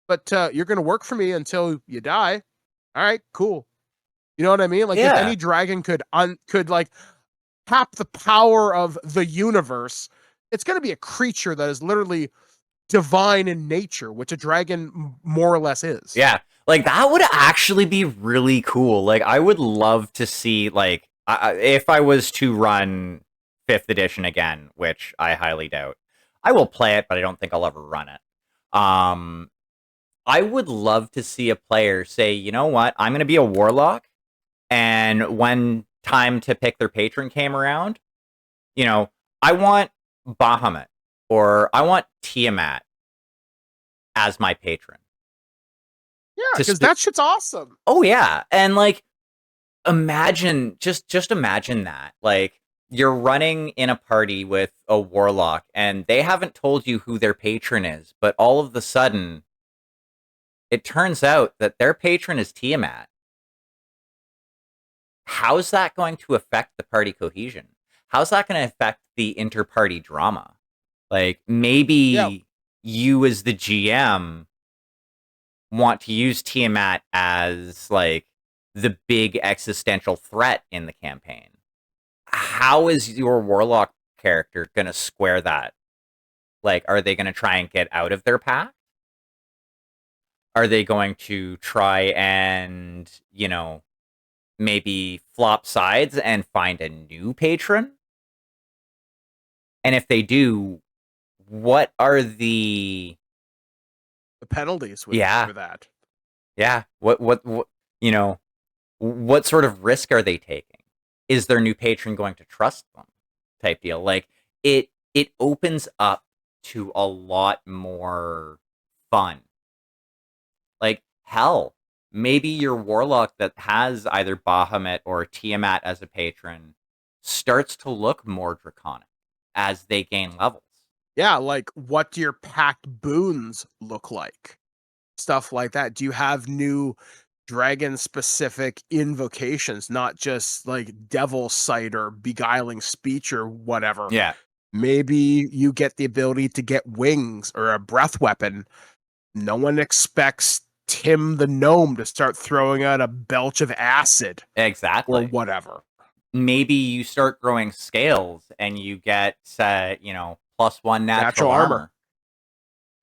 But you're going to work for me until you die. All right, cool. You know what I mean? Like if any dragon could like tap the power of the universe, it's going to be a creature that is literally divine in nature, which a dragon more or less is. Yeah, like that would actually be really cool. Like I would love to see like if I was to run 5th edition again, which I highly doubt. I will play it, but I don't think I'll ever run it. I would love to see a player say, you know what, I'm going to be a warlock, and when time to pick their patron came around, I want Bahamut or I want Tiamat as my patron. Yeah, because that shit's awesome. Oh yeah, and like imagine just imagine that. Like you're running in a party with a warlock and they haven't told you who their patron is, but all of the sudden it turns out that their patron is Tiamat. How's that going to affect the party cohesion? How's that going to affect the inter-party drama? Like maybe you as the GM want to use Tiamat as like the big existential threat in the campaign. How is your warlock character going to square that? Like, are they going to try and get out of their path? Are they going to try and, maybe flop sides and find a new patron? And if they do, what are The penalties yeah, for that. yeah, you know, what sort of risk are they taking? Is their new patron going to trust them? Type deal. Like it opens up to a lot more fun. Like hell, maybe your warlock that has either Bahamut or Tiamat as a patron starts to look more draconic as they gain levels. Yeah, like what do your packed boons look like? Stuff like that. Do you have new dragon specific invocations, not just like devil sight or beguiling speech or whatever? Yeah, Maybe you get the ability to get wings or a breath weapon. No one expects Tim the gnome to start throwing out a belch of acid or exactly. whatever. Maybe you start growing scales and you get, +1 natural Natural armor. armor.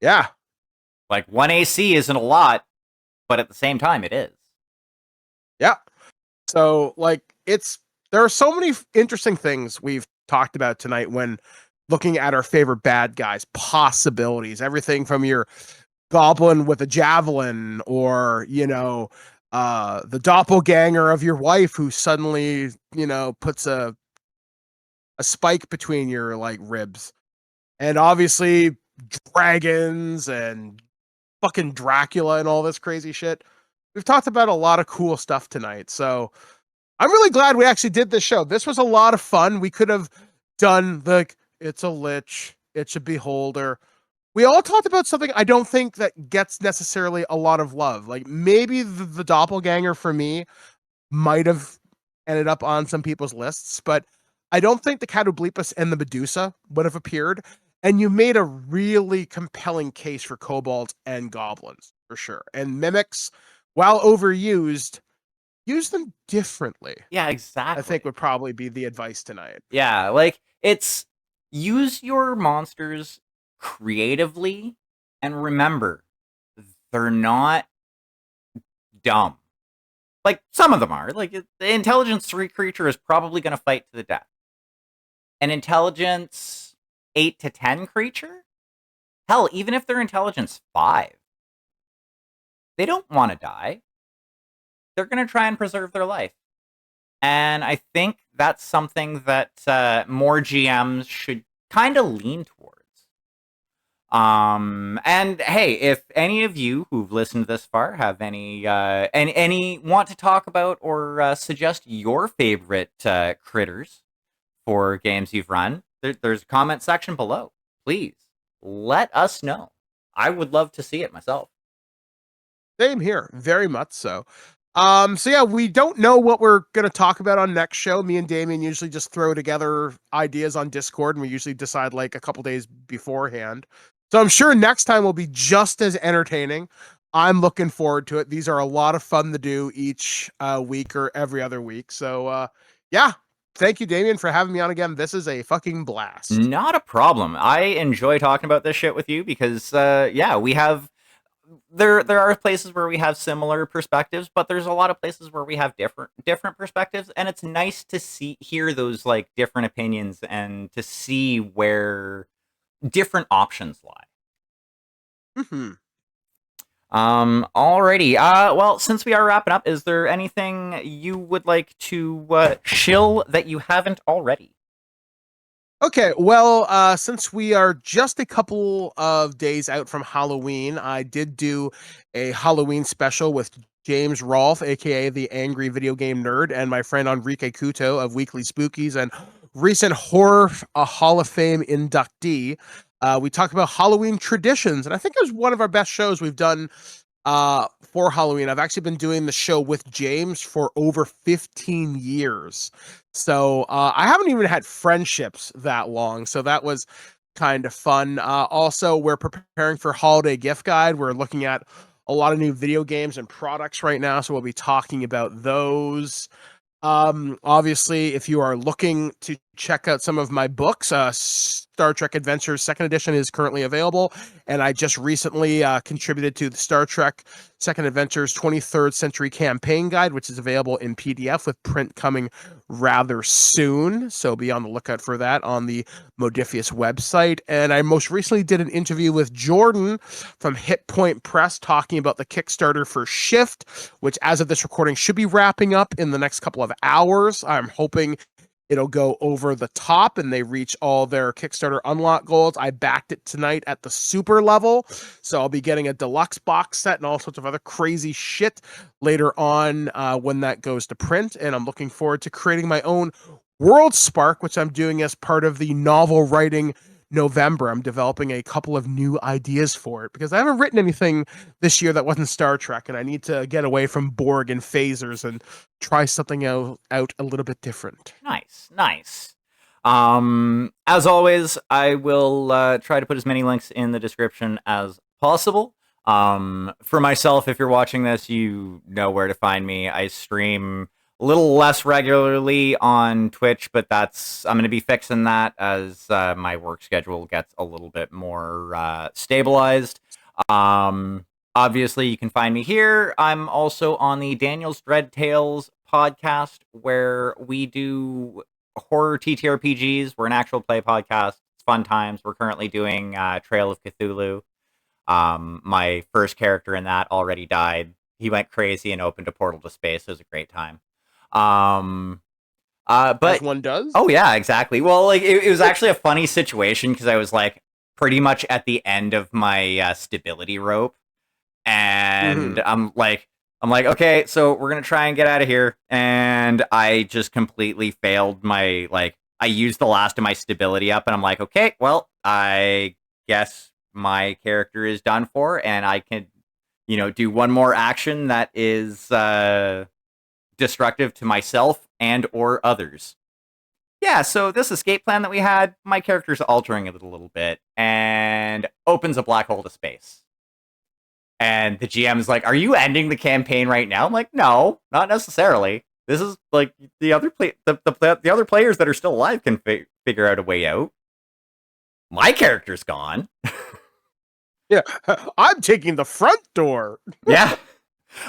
Yeah. Like 1 AC isn't a lot, but at the same time, it is. Yeah. So like there are so many interesting things we've talked about tonight when looking at our favorite bad guys, possibilities, everything from your goblin with a javelin or, the doppelganger of your wife who suddenly, puts a spike between your like ribs. And obviously dragons and fucking Dracula and all this crazy shit. We've talked about a lot of cool stuff tonight. So I'm really glad we actually did this show. This was a lot of fun. We could have done it's a lich, it's a beholder. We all talked about something I don't think that gets necessarily a lot of love. Like maybe the doppelganger for me might have ended up on some people's lists, but I don't think the Catoblepus and the Medusa would have appeared. And you made a really compelling case for kobolds and goblins for sure. And mimics, while overused, use them differently. Yeah, I think exactly. would probably be the advice tonight. Yeah, like it's use your monsters creatively and remember they're not dumb. Like some of them are. Like the intelligence 3 creature is probably going to fight to the death. An intelligence 8 to 10 creature? Hell, even if they're intelligence 5, they don't want to die. They're going to try and preserve their life. And I think that's something that more GMs should kind of lean towards. And hey, if any of you who've listened this far have any want to talk about or suggest your favorite critters for games you've run, there's a comment section below. Please let us know. I would love to see it myself. Same here, very much so. So yeah, we don't know what we're gonna talk about on next show. Me and Damien usually just throw together ideas on Discord, and we usually decide like a couple days beforehand. So I'm sure next time will be just as entertaining. I'm looking forward to it. These are a lot of fun to do each week or every other week. So yeah, thank you, Damien, for having me on again. This is a fucking blast. Not a problem. I enjoy talking about this shit with you because yeah, we have there are places where we have similar perspectives, but there's a lot of places where we have different perspectives, and it's nice to hear those like different opinions and to see where different options lie. Mm-hmm. Alrighty. Well, since we are wrapping up, is there anything you would like to shill that you haven't already? Okay, well, since we are just a couple of days out from Halloween, I did do a Halloween special with James Rolfe, aka the Angry Video Game Nerd, and my friend Enrique Couto of Weekly Spookies and recent Horror Hall of Fame inductee. We talked about Halloween traditions, and I think it was one of our best shows we've done for Halloween. I've actually been doing the show with James for over 15 years. So I haven't even had friendships that long. So that was kind of fun. Also, we're preparing for holiday gift guide. We're looking at a lot of new video games and products right now. So we'll be talking about those. Obviously, if you are looking to check out some of my books. Star Trek Adventures Second Edition is currently available, and I just recently contributed to the Star Trek Second Adventures 23rd Century Campaign Guide, which is available in PDF with print coming rather soon. So be on the lookout for that on the Modifius website. And I most recently did an interview with Jordan from Hit Point Press talking about the Kickstarter for Shift, which as of this recording should be wrapping up in the next couple of hours. I'm hoping it'll go over the top and they reach all their Kickstarter unlock goals. I backed it tonight at the super level, so I'll be getting a deluxe box set and all sorts of other crazy shit later on when that goes to print. And I'm looking forward to creating my own World Spark, which I'm doing as part of the novel writing November. I'm developing a couple of new ideas for it because I haven't written anything this year that wasn't Star Trek, and I need to get away from Borg and phasers and try something out a little bit different. Nice. As always, I will try to put as many links in the description as possible. For myself, if you're watching this, you know where to find me. I stream a little less regularly on Twitch, but I'm going to be fixing that as my work schedule gets a little bit more stabilized. Obviously, you can find me here. I'm also on the Daniel's Dread Tales podcast, where we do horror TTRPGs. We're an actual play podcast. It's fun times. We're currently doing Trail of Cthulhu. My first character in that already died. He went crazy and opened a portal to space. It was a great time. But as one does. Oh yeah, exactly. Well, like it was actually a funny situation because I was like pretty much at the end of my stability rope, and I'm like, okay, so we're gonna try and get out of here, and I just completely failed my I used the last of my stability up, and I'm like, okay, well, I guess my character is done for, and I can, do one more action that is destructive to myself and or others. Yeah, so this escape plan that we had, my character's altering it a little bit and opens a black hole to space. And the GM is like, "Are you ending the campaign right now?" I'm like, "No, not necessarily. This is like the other the other players that are still alive can figure out a way out. My character's gone." Yeah, I'm taking the front door. Yeah.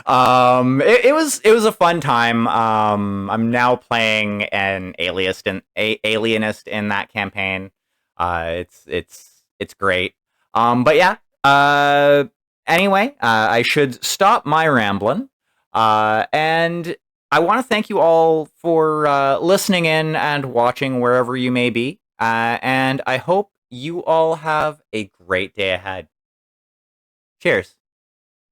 It was a fun time. I'm now playing an alienist in that campaign. It's great. But yeah. Anyway, I should stop my rambling. And I want to thank you all for listening in and watching wherever you may be. And I hope you all have a great day ahead. Cheers.